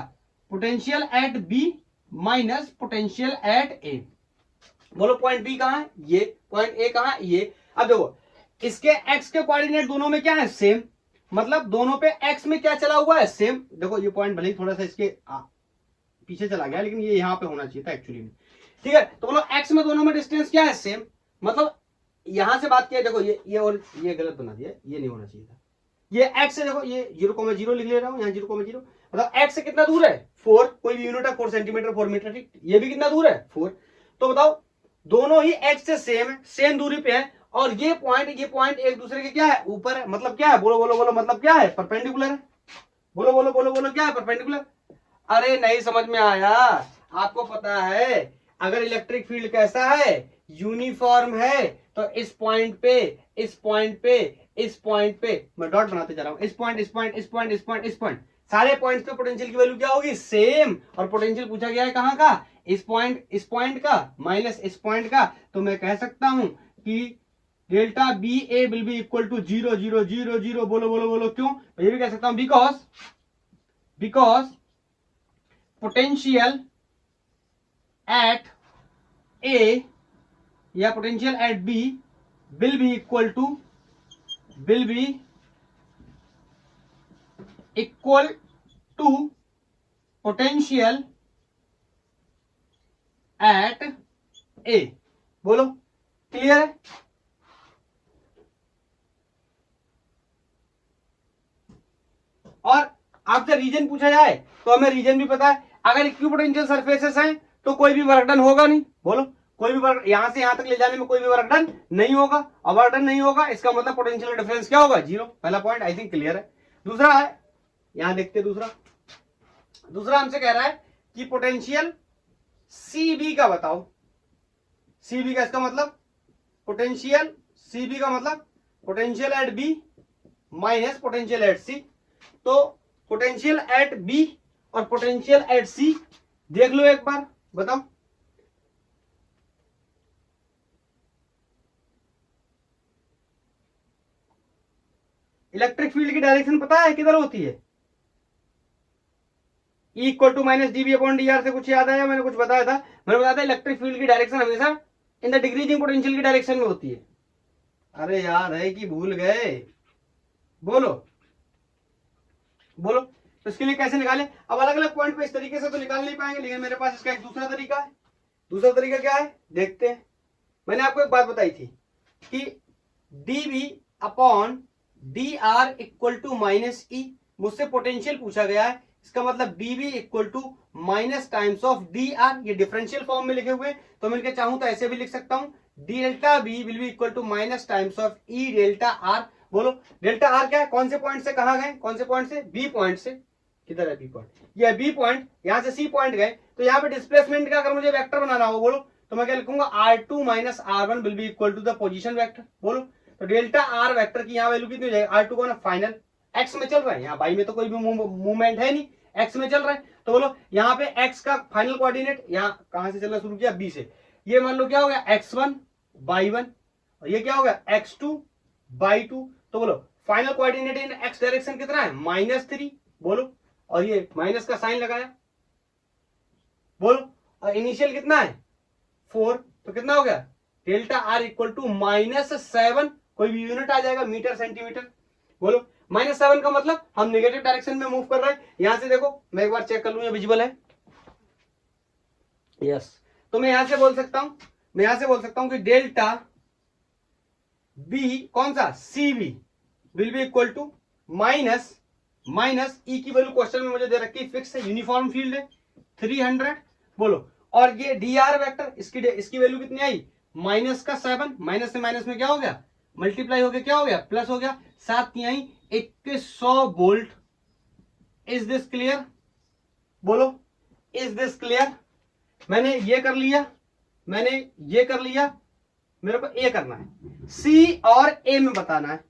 potential at B minus potential at A. बोलो पॉइंट बी कहां है, ये पॉइंट ए कहां है, ये। अब देखो इसके एक्स के कोऑर्डिनेट दोनों में क्या है, सेम, मतलब दोनों पे एक्स में क्या चला हुआ है, सेम। देखो ये पॉइंट भले ही थोड़ा सा इसके पीछे चला गया, लेकिन ये यहां पे होना चाहिए था एक्चुअली में। ठीक है, तो बोलो एक्स में दोनों में डिस्टेंस क्या है, सेम। मतलब यहां से बात किया, देखो ये और ये गलत बना दिया, ये नहीं होना चाहिए था। ये एक्स से देखो ये 0,0 लिख ले रहा हूं, यहाँ 0,0, मतलब एक्स से कितना दूर है, 4, कोई भी यूनिट है 4 सेंटीमीटर 4 मीटर, ठीक। ये भी कितना दूर है, 4। तो बताओ दोनों ही एक्स से सेम है, सेम दूरी पे है, और ये पॉइंट एक दूसरे के क्या है, ऊपर है, मतलब क्या है, बोलो बोलो बोलो, मतलब क्या है, परपेंडिकुलर है। बोलो बोलो बोलो बोलो, क्या है, परपेंडिकुलर। अरे नहीं समझ में आया, आपको पता है अगर इलेक्ट्रिक फील्ड कैसा है, यूनिफॉर्म है, तो इस पॉइंट पे, इस पॉइंट पे, इस पॉइंट पे, मैं डॉट बनाते जा रहा हूं, इस पॉइंट, इस पॉइंट, इस पॉइंट, इस पॉइंट, इस पॉइंट, सारे पॉइंट्स पे पोटेंशियल की वैल्यू क्या होगी, सेम। और पोटेंशियल पूछा गया है कहां का, इस पॉइंट का माइनस इस पॉइंट का। तो मैं कह सकता हूं कि delta B A will be equal to 0 0 0 0। बोलो बोलो बोलो, क्यों, ये भी कह सकता हूं बिकॉज पोटेंशियल एट ए या potential at B will be equal to potential at A. बोलो क्लियर है। और आपसे रीजन पूछा जाए तो हमें रीजन भी पता है, अगर इक्विपोटेंशियल सरफेसेस हैं तो कोई भी वर्क डन होगा नहीं। बोलो कोई भी वर्क, यहां से यहां तक ले जाने में कोई भी वर्क डन नहीं होगा, और वर्क डन नहीं होगा इसका मतलब पोटेंशियल डिफरेंस क्या होगा, 0। पहला पॉइंट आई थिंक क्लियर है। दूसरा है, यहां देखते दूसरा हमसे कह रहा है कि पोटेंशियल सीबी का बताओ। सीबी का इसका मतलब पोटेंशियल, सीबी का मतलब potential at B minus potential at C. तो पोटेंशियल एट बी और पोटेंशियल एट सी देख लो एक बार, बताओ। इलेक्ट्रिक फील्ड की डायरेक्शन पता है किधर होती है, E equal to minus D B upon D R से कुछ याद आया, मैंने कुछ बताया था, मैंने बताया था इलेक्ट्रिक फील्ड की डायरेक्शन हमेशा इन द डिक्रीजिंग पोटेंशियल की डायरेक्शन में होती है। अरे याद है कि भूल गए, बोलो बोलो। तो इसके लिए कैसे निकालें? अब अलग अलग पॉइंट पे इस तरीके से तो निकाल नहीं पाएंगे, लेकिन मेरे पास इसका एक दूसरा तरीका है। दूसरा तरीका क्या है देखते हैं। मैंने आपको एक बात बताई थी कि dv upon dr equal to minus E, मुझसे पोटेंशियल पूछा गया है, इसका मतलब dv equal to minus times of dr, ये डिफरेंशियल फॉर्म में लिखे हुए, तो मिलकर चाहूं तो ऐसे भी लिख सकता हूं, delta b will be equal to minus times of e delta r। बोलो डेल्टा r क्या है, कौन से पॉइंट से कहां गए, कौन से पॉइंट से, बी पॉइंट से, किधर है बी पॉइंट, ये बी पॉइंट, यहां से सी पॉइंट गए, तो यहाँ पे डिस्प्लेसमेंट का अगर मुझे वेक्टर बनाना हो बोलो तो मैं क्या लिखूंगा, r2 minus r1 will be equal to the position vector. बोलो तो डेल्टा r वेक्टर की यहाँ वैल्यू कितनी हो जाएगी, r2 को ना फाइनल x में चल रहा है, यहाँ y में तो कोई भी मूवमेंट है नहीं, x में चल रहा है, तो बोलो यहाँ पे x का फाइनल कोऑर्डिनेट यहाँ कहां से चलना शुरू किया, b से, ये मान लो क्या हो गया x1 y1, और ये क्या हो गया x2 y2, तो बोलो फाइनल कोऑर्डिनेट इन x डायरेक्शन कितना है, -3। बोलो और ये माइनस का साइन लगाया, बोलो और इनिशियल कितना है 4, तो कितना हो गया डेल्टा r इक्वल टू -7, कोई भी यूनिट आ जाएगा मीटर सेंटीमीटर। बोलो -7 का मतलब हम नेगेटिव डायरेक्शन में मूव कर रहे हैं, यहां से देखो मैं एक बार चेक कर लूं ये विजिबल है, यस, तो मैं यहां से बोल सकता हूं, मैं यहां से बोल सकता हूं कि डेल्टा b कौन सा cb will be equal to minus E की वैल्यू क्वेश्चन में मुझे दे रखी है फिक्स है, यूनिफॉर्म फील्ड है 300। बोलो और ये dr वेक्टर इसकी वैल्यू कितनी आई, माइनस का 7, माइनस से माइनस में क्या हो गया मल्टीप्लाई हो गया, क्या हो गया प्लस हो गया, 7 की आई 2100 वोल्ट। इज दिस क्लियर, बोलो इज दिस क्लियर। मैंने ये कर लिया, मैंने ये कर लिया, मेरे को ए करना है, सी और ए में बताना है।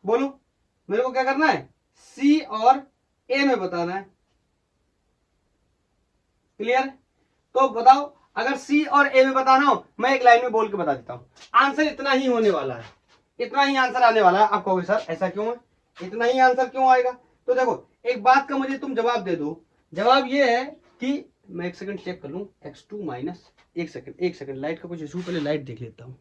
बोलो मेरे को क्या करना है, सी और ए में बताना है, क्लियर। तो बताओ अगर सी और ए में बताना हो, मैं एक लाइन में बोल के बता देता हूं, आंसर इतना ही होने वाला है, इतना ही आंसर आने वाला है। आप कहोगे सर ऐसा क्यों है, इतना ही आंसर क्यों आएगा, तो देखो एक बात का मुझे तुम जवाब दे दो, जवाब ये है कि मैं एक सेकंड चेक कर लूं, x2 माइनस, एक सेकंड लाइट का कुछ इशू, पहले लाइट देख लेता हूं।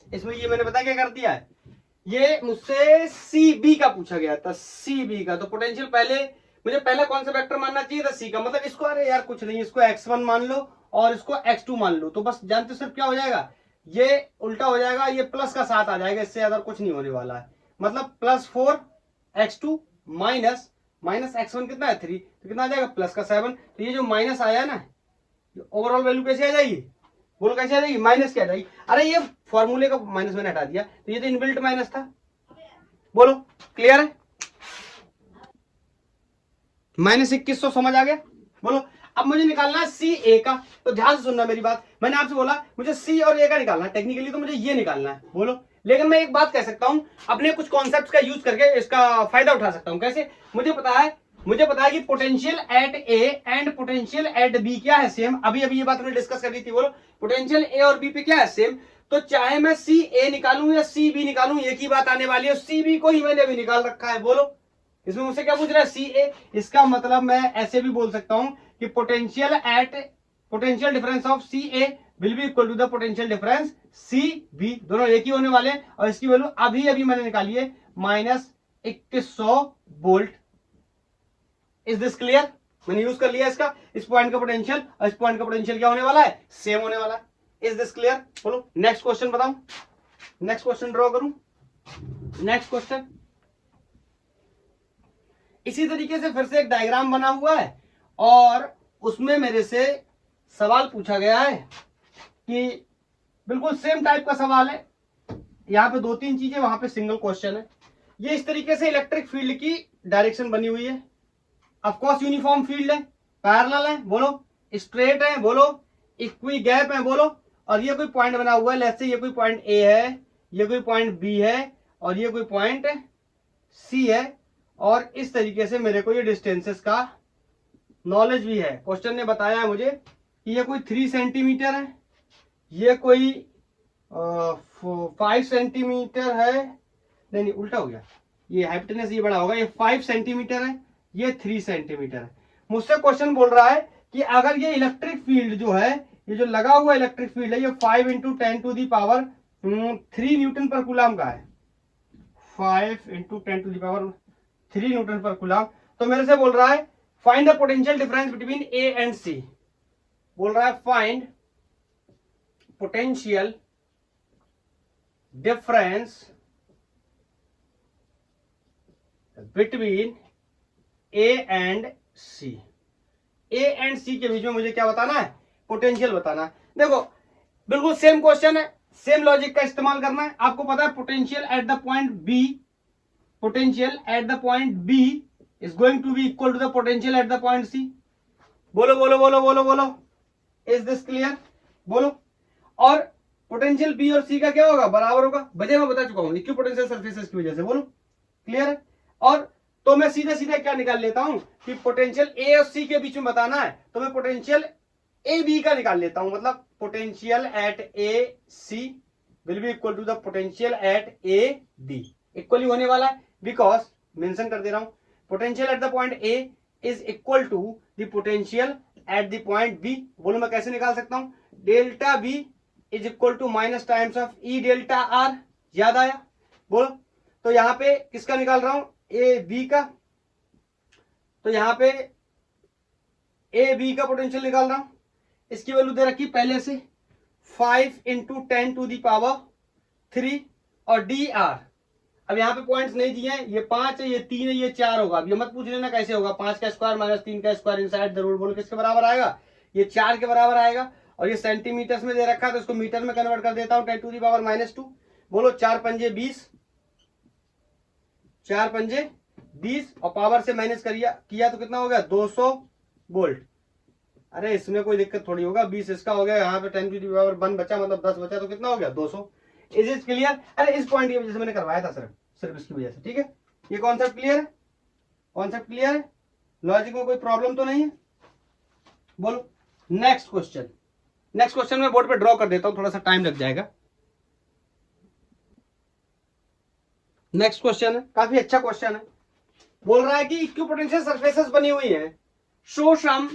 इसमें ये मैंने पता क्या कर दिया है, ये मुझसे CB का पूछा गया था, CB का, तो पोटेंशियल पहले मुझे पहला कौन सा वेक्टर मानना चाहिए था, C का, मतलब इसको अरे यार कुछ नहीं, इसको x1 मान लो और इसको x2 मान लो, तो बस जानते सिर्फ क्या हो जाएगा, ये उल्टा हो जाएगा, ये प्लस का 7 आ जाएगा, इससे ज्यादा कुछ नहीं होने वाला है, मतलब +4 x2 माइनस x1 कितना है 3, तो कितना आ जाएगा प्लस का 7, तो ये जो माइनस आया है ना, ओवरऑल वैल्यू कैसे आ जाएगी, बोलो कैसे आ जाएगी, माइनस क्या आ जाएगी, अरे ये फॉर्मूले का माइनस मैंने हटा दिया, तो ये तो इनबिल्ट माइनस था। बोलो क्लियर है, -2100 समझ आ गया। बोलो अब मुझे निकालना है सी ए का, तो ध्यान से सुनना मेरी बात, मैंने आपसे बोला मुझे सी और ए का निकालना है, टेक्निकली तो मुझे ये निकालना है। बोलो लेकिन मैं एक बात कह सकता हूं, अपने कुछ कॉन्सेप्ट्स का यूज करके इसका फायदा उठा सकता हूं। कैसे, मुझे पता है कि potential at A and potential at B क्या है, सेम। अभी ये बात हमने डिस्कस कर ली थी। बोलो पोटेंशियल ए और बी पे क्या है, सेम। तो चाहे मैं सी ए निकालूं या सी बी निकालूं, एक ही बात आने वाली है, सी बी को ही मैंने अभी निकाल रखा है। बोलो इसमें मुझसे क्या पूछ रहा है, सी ए। इसका मतलब मैं ऐसे भी बोल सकता हूं कि potential difference of C A will be equal to the potential difference C B, दोनों एक ही होने वाले हैं। और इसकी वैल्यू अभी मैंने निकाली है -2100 वोल्ट। इज दिस क्लियर, मैंने यूज कर लिया इसका, इस पॉइंट का पोटेंशियल और इस पॉइंट का पोटेंशियल क्या होने वाला है, सेम होने वाला है। Is this clear. बोलो नेक्स्ट क्वेश्चन बताऊं, नेक्स्ट क्वेश्चन ड्रॉ करूं। नेक्स्ट क्वेश्चन इसी तरीके से फिर से एक डायग्राम बना हुआ है और उसमें मेरे से सवाल पूछा गया है कि बिल्कुल सेम टाइप का सवाल है। यहां पे 2-3 चीजें, वहां पे सिंगल क्वेश्चन है। ये इस तरीके से इलेक्ट्रिक फील्ड की डायरेक्शन बनी हुई है। ऑफ कोर्स यूनिफॉर्म फील्ड है, पैरेलल है, बोलो स्ट्रेट है, बोलो इक्वी गैप है, बोलो। और ये कोई पॉइंट बना हुआ है, लेट्स से ये कोई पॉइंट ए है, ये कोई पॉइंट बी है और ये कोई पॉइंट सी है। और इस तरीके से मेरे को ये डिस्टेंसेस का नॉलेज भी है। क्वेश्चन ने बताया है मुझे कि ये कोई 3 सेंटीमीटर है, ये कोई 5 सेंटीमीटर है, नहीं उल्टा हो गया, ये हाइपोटेनस ये बड़ा होगा, ये 5 सेंटीमीटर है, ये 3 सेंटीमीटर है। मुझसे क्वेश्चन बोल रहा है कि अगर ये इलेक्ट्रिक फील्ड जो है, ये जो लगा हुआ इलेक्ट्रिक फील्ड है, ये 5 × 10⁻³ न्यूटन पर कूलम का है। 5 × 10⁻³ 3 न्यूटन पर कूलम। तो मेरे से बोल रहा है find the potential difference between A and C, बोल रहा है find potential difference between A and C. A and C के बीच में मुझे क्या बताना है, पोटेंशियल बताना है। देखो बिल्कुल सेम क्वेश्चन है, सेम लॉजिक का इस्तेमाल करना है। आपको पता है potential at the point B, potential at the point B is going to be equal to the potential at the point C. बोलो बोलो बोलो बोलो बोलो, इज दिस क्लियर? बोलो। और पोटेंशियल बी और सी का क्या होगा, बराबर होगा। वजह मैं बता चुका हूं, इक्विपोटेंशियल सरफेसेस की वजह से। बोलो क्लियर है? और तो मैं सीधे सीधे क्या निकाल लेता हूं कि पोटेंशियल ए और सी के बीच में बताना है, तो मैं पोटेंशियल ए बी का निकाल लेता हूं। मतलब potential at A C will be equal to the potential at A B, equally होने वाला है। बिकॉज मेंशन कर दे रहा हूं, potential at the point A is equal to the potential at the point B. बोलो मैं कैसे निकाल सकता हूं, delta B is equal to minus times of E delta R. याद आया? बोलो। तो यहां पे किसका निकाल रहा हूं, ए बी का। तो यहां पे ए बी का पोटेंशियल निकाल रहा हूं। इसकी वैल्यू दे रखी पहले से 5 इंटू 10 टू दी पावर 3 और डी आर। अब यहाँ पे पॉइंट्स नहीं दिए हैं, ये 5 है, ये 3 है, ये 4 होगा। अब ये मत पूछ लेना कैसे होगा, 5 का स्क्वायर माइनस 3 का स्क्वायर इनसाइड द रूट। बोलो किसके बराबर आएगा, ये 4 के बराबर आएगा। और ये सेंटीमीटर्स में दे रखा है तो इसको मीटर में कन्वर्ट कर देता हूं, 10 टू दी पावर -2। बोलो 4 पंजे 20, 4 पंजे 20 और पावर से माइनस किया तो कितना हो गया, 200 वोल्ट। अरे इसमें कोई दिक्कत थोड़ी होगा, 20 इसका हो गया, यहाँ पे 10 टू दी पावर 1 बचा, मतलब 10 बचा, तो कितना हो गया 200। Is it clear? अरे इस पॉइंट की वजह से मैंने करवाया था सिर्फ इसकी वजह से। ठीक है, ये कॉन्सेप्ट क्लियर है? कॉन्सेप्ट क्लियर है? लॉजिक में कोई प्रॉब्लम तो नहीं है? बोलो नेक्स्ट क्वेश्चन। नेक्स्ट क्वेश्चन में बोर्ड पे ड्रॉ कर देता हूं, थोड़ा सा टाइम लग जाएगा। नेक्स्ट क्वेश्चन है, काफी अच्छा क्वेश्चन है। बोल रहा है कि इक्विपोटेंशियल सरफेसेस बनी हुई हैं, show some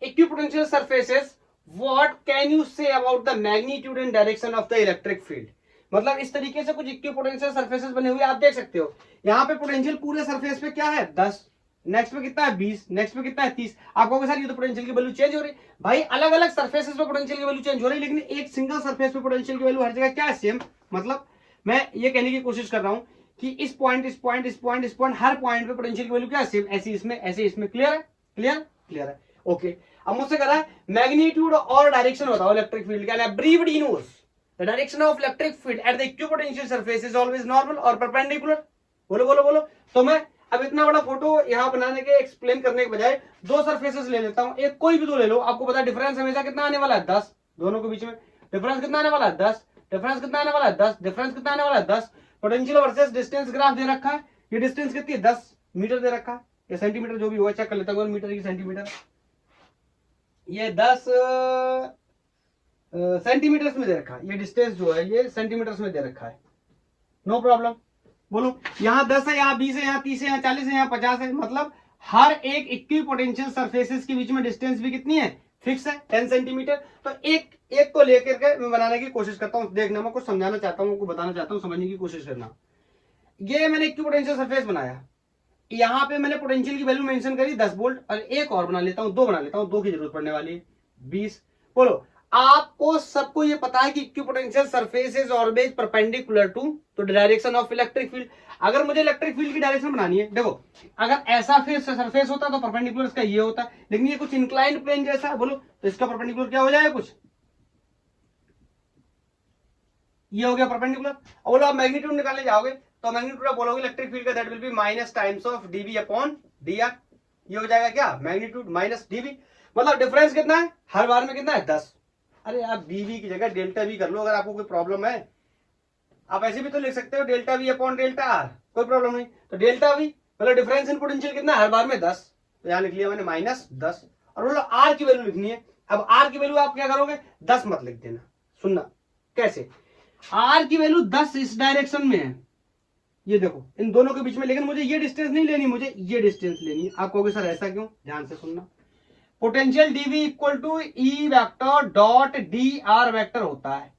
equipotential surfaces, what can you say about the magnitude and direction of the electric field. मतलब इस तरीके से कुछ इक्विपोटेंशियल सरफेसेस बने हुए आप देख सकते हो। यहाँ पे पोटेंशियल पूरे सरफेस पे क्या है 10, नेक्स्ट पे कितना है 20, नेक्स्ट पे कितना है 30। आपको सर ये तो पोटेंशियल की वैल्यू चेंज हो रही है। भाई अलग अलग सरफेसेस पे पोटेंशियल की वैल्यू चेंज हो रही है, लेकिन एक सिंगल सरफेस पे पोटेंशियल की वैल्यू हर जगह क्या है, सेम। मतलब मैं ये कहने की कोशिश कर रहा हूं कि इस पॉइंट इस पॉइंट इस पॉइंट इस पॉइंट हर पॉइंट पे पोटेंशियल की वैल्यू क्या है, सेम। ऐसे इसमें ऐसे इसमें। क्लियर है? क्लियर क्लियर है, ओके। अब मुझसे कह रहा है मैग्नीट्यूड और डायरेक्शन बताओ इलेक्ट्रिक फील्ड का। Briefly knows the direction of electric field at the equipotential surface is always normal और परपेंडिकुलर। बोलो बोलो बोलो। तो मैं अब इतना बड़ा फोटो यहाँ बनाने के एक्सप्लेन करने के बजाय दो सरफेसेस ले लेता हूँ, एक कोई भी दो ले लो। आपको पता है डिफरेंस हमेशा कितना आने वाला है 10, दोनों के बीच में डिफरेंस कितना आने वाला है 10, डिफरेंस कितना आने वाला है 10, डिफरेंस कितना आने वाला है 10। पोटेंशियल वर्सेस डिस्टेंस ग्राफ दे रखा है, ये डिस्टेंस कितनी है 10 मीटर दे रखा है, ये सेंटीमीटर जो भी हुआ चेक कर लेता हूँ, मीटर की सेंटीमीटर, ये 10 सेंटीमीटर्स में दे रखा है, ये डिस्टेंस जो है ये सेंटीमीटर्स में दे रखा है। No problem. बोलो यहाँ 10 है, यहाँ 20 है, यहाँ 30 है, यहाँ 40 है, यहाँ 50 है। मतलब हर एक इक्विपोटेंशियल सरफेसेस के बीच में डिस्टेंस भी कितनी है, फिक्स है 10 सेंटीमीटर। तो एक को लेकर के मैं बनाने की कोशिश करता हूँ। देखना, मैं कुछ समझाना चाहता हूँ, आपको बताना चाहता हूँ, समझने की कोशिश करना। ये मैंने इक्विपोटेंशियल सरफेस बनाया, यहाँ पे मैंने पोटेंशियल की वैल्यू मेंशन करी 10 वोल्ट, और एक और बना लेता हूँ, दो बना लेता हूँ, दो की जरूरत पड़ने वाली है 20। बोलो आपको सबको ये पता है कि equipotential surface is always perpendicular to the direction of electric field. अगर मुझे इलेक्ट्रिक फील्ड की डायरेक्शन बनानी है, देखो अगर ऐसा फिर सरफेस होता तो परपेंडिकुलर इसका ये होता है, लेकिन ये कुछ इंक्लाइंड प्लेन जैसा है। बोलो तो इसका परपेंडिकुलर क्या हो जाएगा, कुछ ये हो गया परपेंडिकुलर। और बोलो आप मैग्नीट्यूड निकालने जाओगे तो मैग्नीट्यूड आप बोलोगे इलेक्ट्रिक फील्ड का, that will be minus times of DV upon D R. ये हो जाएगा क्या, मैग्नीट्यूड माइनस डीवी। मतलब डिफरेंस कितना है, हर बार में कितना है 10। अरे आप डीवी की जगह डेल्टा वी कर लो, अगर आपको कोई प्रॉब्लम है। आप ऐसे भी तो लिख सकते हो delta we upon delta R, कोई प्रॉब्लम नहीं। तो डेल्टा वी मतलब डिफरेंस इन पोटेंशियल कितना है, हर बार में 10, तो यहां लिख लिया मैंने -10। और बोलो आर की वैल्यू लिखनी है। अब आर की वैल्यू आप क्या करोगे, 10 मत लिख देना। सुनना कैसे, आर की वैल्यू 10 इस डायरेक्शन में है, ये देखो इन दोनों के बीच में, लेकिन मुझे ये डिस्टेंस नहीं लेनी, मुझे ये डिस्टेंस लेनी है। आप कहोगे सर ऐसा क्यों, ध्यान से सुनना। Potential DV equal to E vector dot D R vector होता है।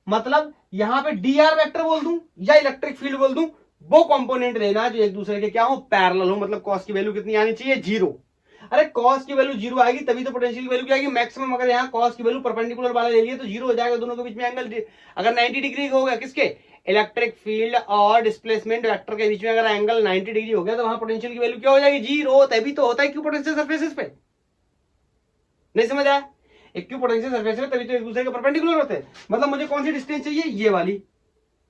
मतलब यहां पे डी आर वेक्टर बोल दूं या इलेक्ट्रिक फील्ड बोल दूं, वो कंपोनेंट लेना जो एक दूसरे के क्या हो, पैरेलल हो, मतलब कॉस की वैल्यू कितनी आनी चाहिए, 0। अरे कॉस की वैल्यू 0 आएगी तभी तो पोटेंशियल की वैल्यू क्या आएगी, मैक्सिमम। अगर यहाँ कॉस की वैल्यू परपेंडिकुलर वाला ले लिए तो 0 हो जाएगा, दोनों के बीच में एंगल। अगर 90 डिग्री हो गया किसके, इलेक्ट्रिक फील्ड और डिस्प्लेसमेंट वेक्टर के बीच में अगर एंगल 90 डिग्री हो गया तो वहां पोटेंशियल की वैल्यू क्या हो जाएगी, 0। तभी तो होता है क्यों पोटेंशियल सरफेसेस पे, नहीं समझ आया, क्यों पोटेंशियल सरफेस पे तभी तो एक दूसरे के परपेंडिकुलर होते हैं। मतलब मुझे कौन सी डिस्टेंस चाहिए, ये वाली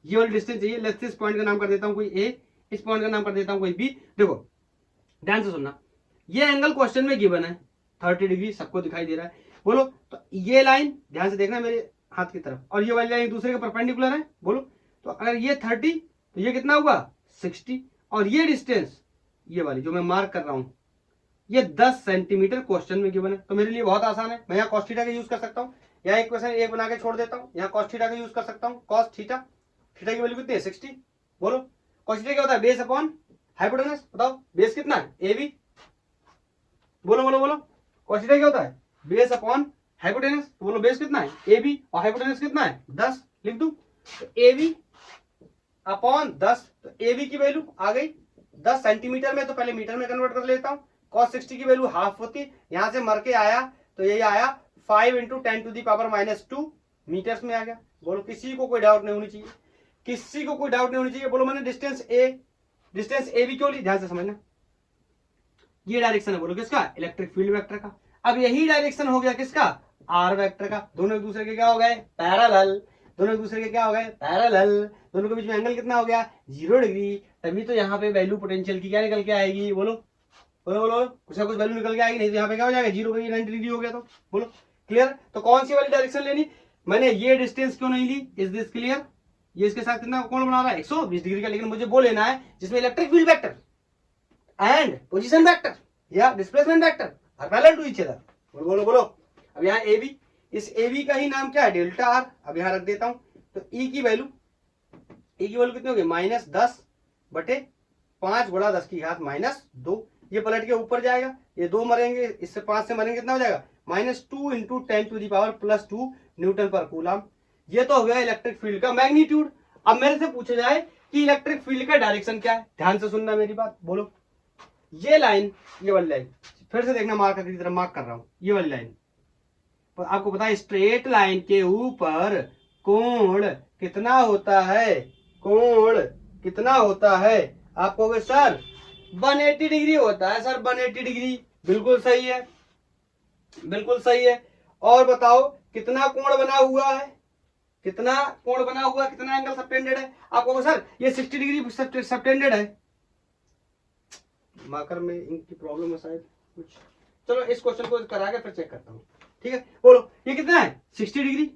डिस्टेंस चाहिए। लेट्स से इस पॉइंट का नाम कर देता हूं कोई ए, इस पॉइंट का नाम कर देता हूं कोई बी। देखो ध्यान से सुनना, ये एंगल क्वेश्चन में गिवन है 30 डिग्री, सबको दिखाई दे रहा है। बोलो तो ये लाइन ध्यान से देखना मेरे हाथ की तरफ, और ये वाली लाइन एक दूसरे के परपेंडिकुलर है। बोलो तो अगर ये 30 तो ये कितना हुआ 60, और ये डिस्टेंस ये वाली जो मैं मार्क कर रहा हूं ये 10 सेंटीमीटर क्वेश्चन में गिवन है। तो मेरे लिए बहुत आसान है, मैं यहाँ कॉस थीटा का यूज कर सकता हूँ, यहाँ एक क्वेश्चन एक बना के छोड़ देता हूँ, यहाँ कॉस थीटा का यूज कर सकता हूँ। कॉस थीटा, थीटा की वैल्यू कितनी है 60। बोलो कॉस थीटा क्या होता है, बेस अपॉन हाइपोटेनस। बताओ बेस कितना है, ए बी। बोलो बोलो बोलो, कॉस थीटा क्या होता है, बेस अपॉन हाइपोटेनस। तो बोलो बेस कितना है, ए बी, और हाइपोटेनस कितना है 10। लिख दूं तो ए बी अपॉन 10, तो ए बी की वैल्यू आ गई 10 सेंटीमीटर में, तो पहले मीटर में कन्वर्ट कर लेता हूँ। cos 60 की वैल्यू हाफ होती, यहां से मर के आया तो यही आया 5 × 10⁻⁻2 मीटर्स में आ गया। बोलो किसी को कोई डाउट नहीं होनी चाहिए, किसी को कोई डाउट नहीं होनी चाहिए। बोलो मैंने डिस्टेंस ए बी क्यों ली, ध्यान से समझना। ये डायरेक्शन है बोलो किसका, इलेक्ट्रिक फील्ड वेक्टर का। अब यही डायरेक्शन हो गया किसका, आर वेक्टर का। दोनों एक दूसरे के क्या हो गए, पैरेलल। दोनों एक दूसरे के क्या हो गए, पैरेलल। दोनों के बीच में एंगल कितना हो गया, 0 डिग्री। तभी तो यहाँ पे वैल्यू पोटेंशियल की क्या निकल के आएगी, बोलो बोलो बोलो, कुछ ना कुछ वैल्यू निकल के आएगी, नहीं तो यहाँ पे क्या हो जाएगा 0 डिग्री 90 डिग्री हो गया। तो बोलो क्लियर। तो कौन सी वाली डायरेक्शन लेनी, मैंने ये डिस्टेंस क्यों नहीं ली, इज दिस क्लियर। ये इसके साथ कितना कोण बना रहा है 120 डिग्री का, लेकिन मुझे वो लेना है जिसमें electric field vector and position vector या displacement vector are parallel to each other. बोलो बोलो बोलो। अब यहाँ ए बी, इस ए बी का ही नाम क्या है, डेल्टा आर। अब यहाँ रख देता हूं तो ई की वैल्यू कितनी होगी, -10/5 × 10⁻²। ये पलट के ऊपर जाएगा, ये 2 मरेंगे, इससे 5 से मरेंगे, कितना हो जाएगा -2 × 10⁻+2 न्यूटन पर कूलम। ये तो हो गया इलेक्ट्रिक फील्ड का मैग्नीट्यूड। अब मेरे से पूछा जाए कि इलेक्ट्रिक फील्ड का डायरेक्शन क्या है, ध्यान से सुनना मेरी बात। बोलो ये लाइन, ये वाली लाइन फिर से देखना, मार्कर की तरह मार्क कर रहा हूं, ये वाली लाइन पर आपको पता है स्ट्रेट लाइन के ऊपर कोण कितना होता है, कोण कितना होता है। आप कहोगे सर 180 डिग्री होता है, सर 180 डिग्री। बिल्कुल सही है, बिल्कुल सही है। और बताओ कितना कोण बना हुआ है, कितना कोण बना हुआ, कितना एंगल सबटेंडेड है। आप कहोगे सर ये 60 डिग्री सबटेंडेड है। मार्कर में इनकी प्रॉब्लम है शायद कुछ। चलो इस क्वेश्चन को करा के फिर चेक करता हूँ, ठीक है। बोलो ये कितना है 60 डिग्री।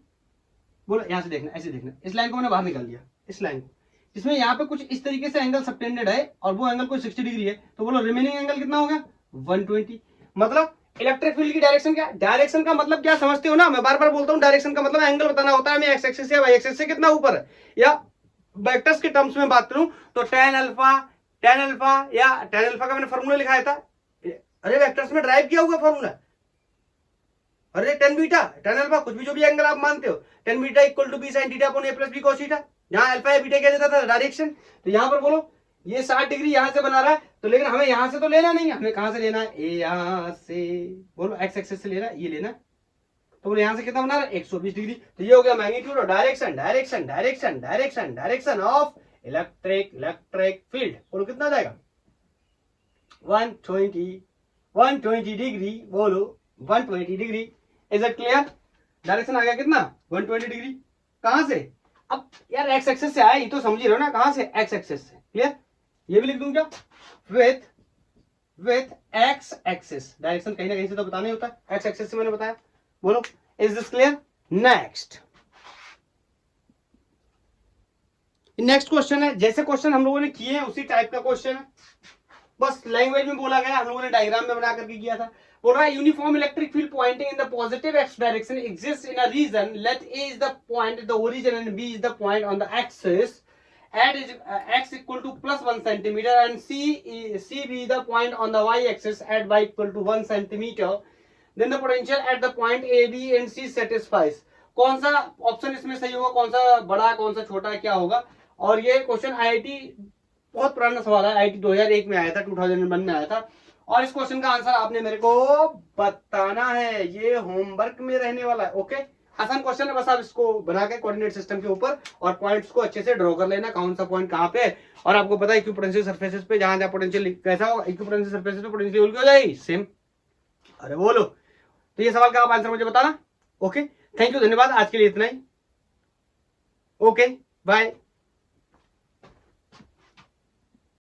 बोलो यहां से देखना, ऐसे देखना, इस लाइन को मैंने बाहर निकाल दिया, इस लाइन को, जिसमें यहाँ पे कुछ इस तरीके से एंगल सबटेंडेड है और वो एंगल कोई 60 डिग्री है। तो बोलो रिमेनिंग एंगल कितना हो गया 120। मतलब इलेक्ट्रिक फील्ड की डायरेक्शन क्या, डायरेक्शन का मतलब क्या समझते हो ना, मैं बार बार बोलता हूँ डायरेक्शन का मतलब एंगल बताना होता है। मैं एक्स एक्सिस या वाई एक्सिस से कितना ऊपर है, या वेक्टर्स के टर्म्स में बात करूं तो tan अल्फा या tan अल्फा का मैंने फॉर्मूला लिखाया था, अरे वेक्टर्स में ड्राइव किया हुआ फॉर्मूला। अरे tan बीटा tan अल्फा कुछ भी जो भी एंगल आप मानते हो, tan beta = b sin theta upon a + b cos theta. यहाँ अल्फा या बीटा क्या देता था डायरेक्शन। तो यहाँ पर बोलो ये 60 डिग्री यहाँ से बना रहा है, तो लेकिन हमें यहाँ से तो लेना नहीं है, हमें कहां से लेना है, ए यहाँ से। बोलो एक्स एक्सिस से लेना, ये लेना। तो बोलो यहाँ से कितना बना रहा है 120 डिग्री। तो ये हो गया मैग्नीट्यूड और डायरेक्शन ऑफ इलेक्ट्रिक फील्ड। बोलो कितना जाएगा 120 डिग्री। बोलो 120 degree. Is it clear. Direction आ गया कितना 120 डिग्री। कहां से, अब यार एक्स एक्सिस से आया, ये तो समझ ही रहे हो ना, कहां से एक्स एक्सिस से। क्लियर। ये भी लिख दूं क्या, विथ एक्स एक्सिस। डायरेक्शन कहीं ना कहीं से तो बताना ही होता है, एक्स एक्सिस से मैंने बताया। बोलो is this clear. Next question है, जैसे क्वेश्चन हम लोगों ने किए हैं उसी टाइप का क्वेश्चन है, बस लैंग्वेज में बोला गया, हम लोगों ने डायग्राम में बना करके किया था। बोल रहा है uniform electric field pointing in the positive X direction exist in a region, let A is the point the origin and B is the point on the axis and is x = +1 centimeter and c be the point on the y axis at y = 1 centimeter, then the potential at the point a b and c satisfies। कौन सा option इसमें सही होगा, कौन सा बड़ा कौन सा छोटा है, क्या होगा। और ये क्वेश्चन IIT बहुत पुराना सवाल है, आईटी 2001 में आया था, 2001 में आया था। और इस क्वेश्चन का आंसर आपने मेरे को बताना है, ये होमवर्क में रहने वाला है। ओके, आसान क्वेश्चन है, बस आप इसको बना के कोऑर्डिनेट सिस्टम के ऊपर और पॉइंट्स को अच्छे से ड्रॉ कर लेना, कौन सा पॉइंट कहां पे है। और आपको पता है इक्विपोटेंशियल सरफेसेस पे जहां जहां पोटेंशियल कैसा होगा, इक्विपोटेंशियल सरफेसेस पे पोटेंशियल क्या हो जाएगी, सेम। अरे बोलो, तो ये सवाल का आप आंसर मुझे बताना। ओके, थैंक यू, धन्यवाद, आज के लिए इतना ही। Okay, bye.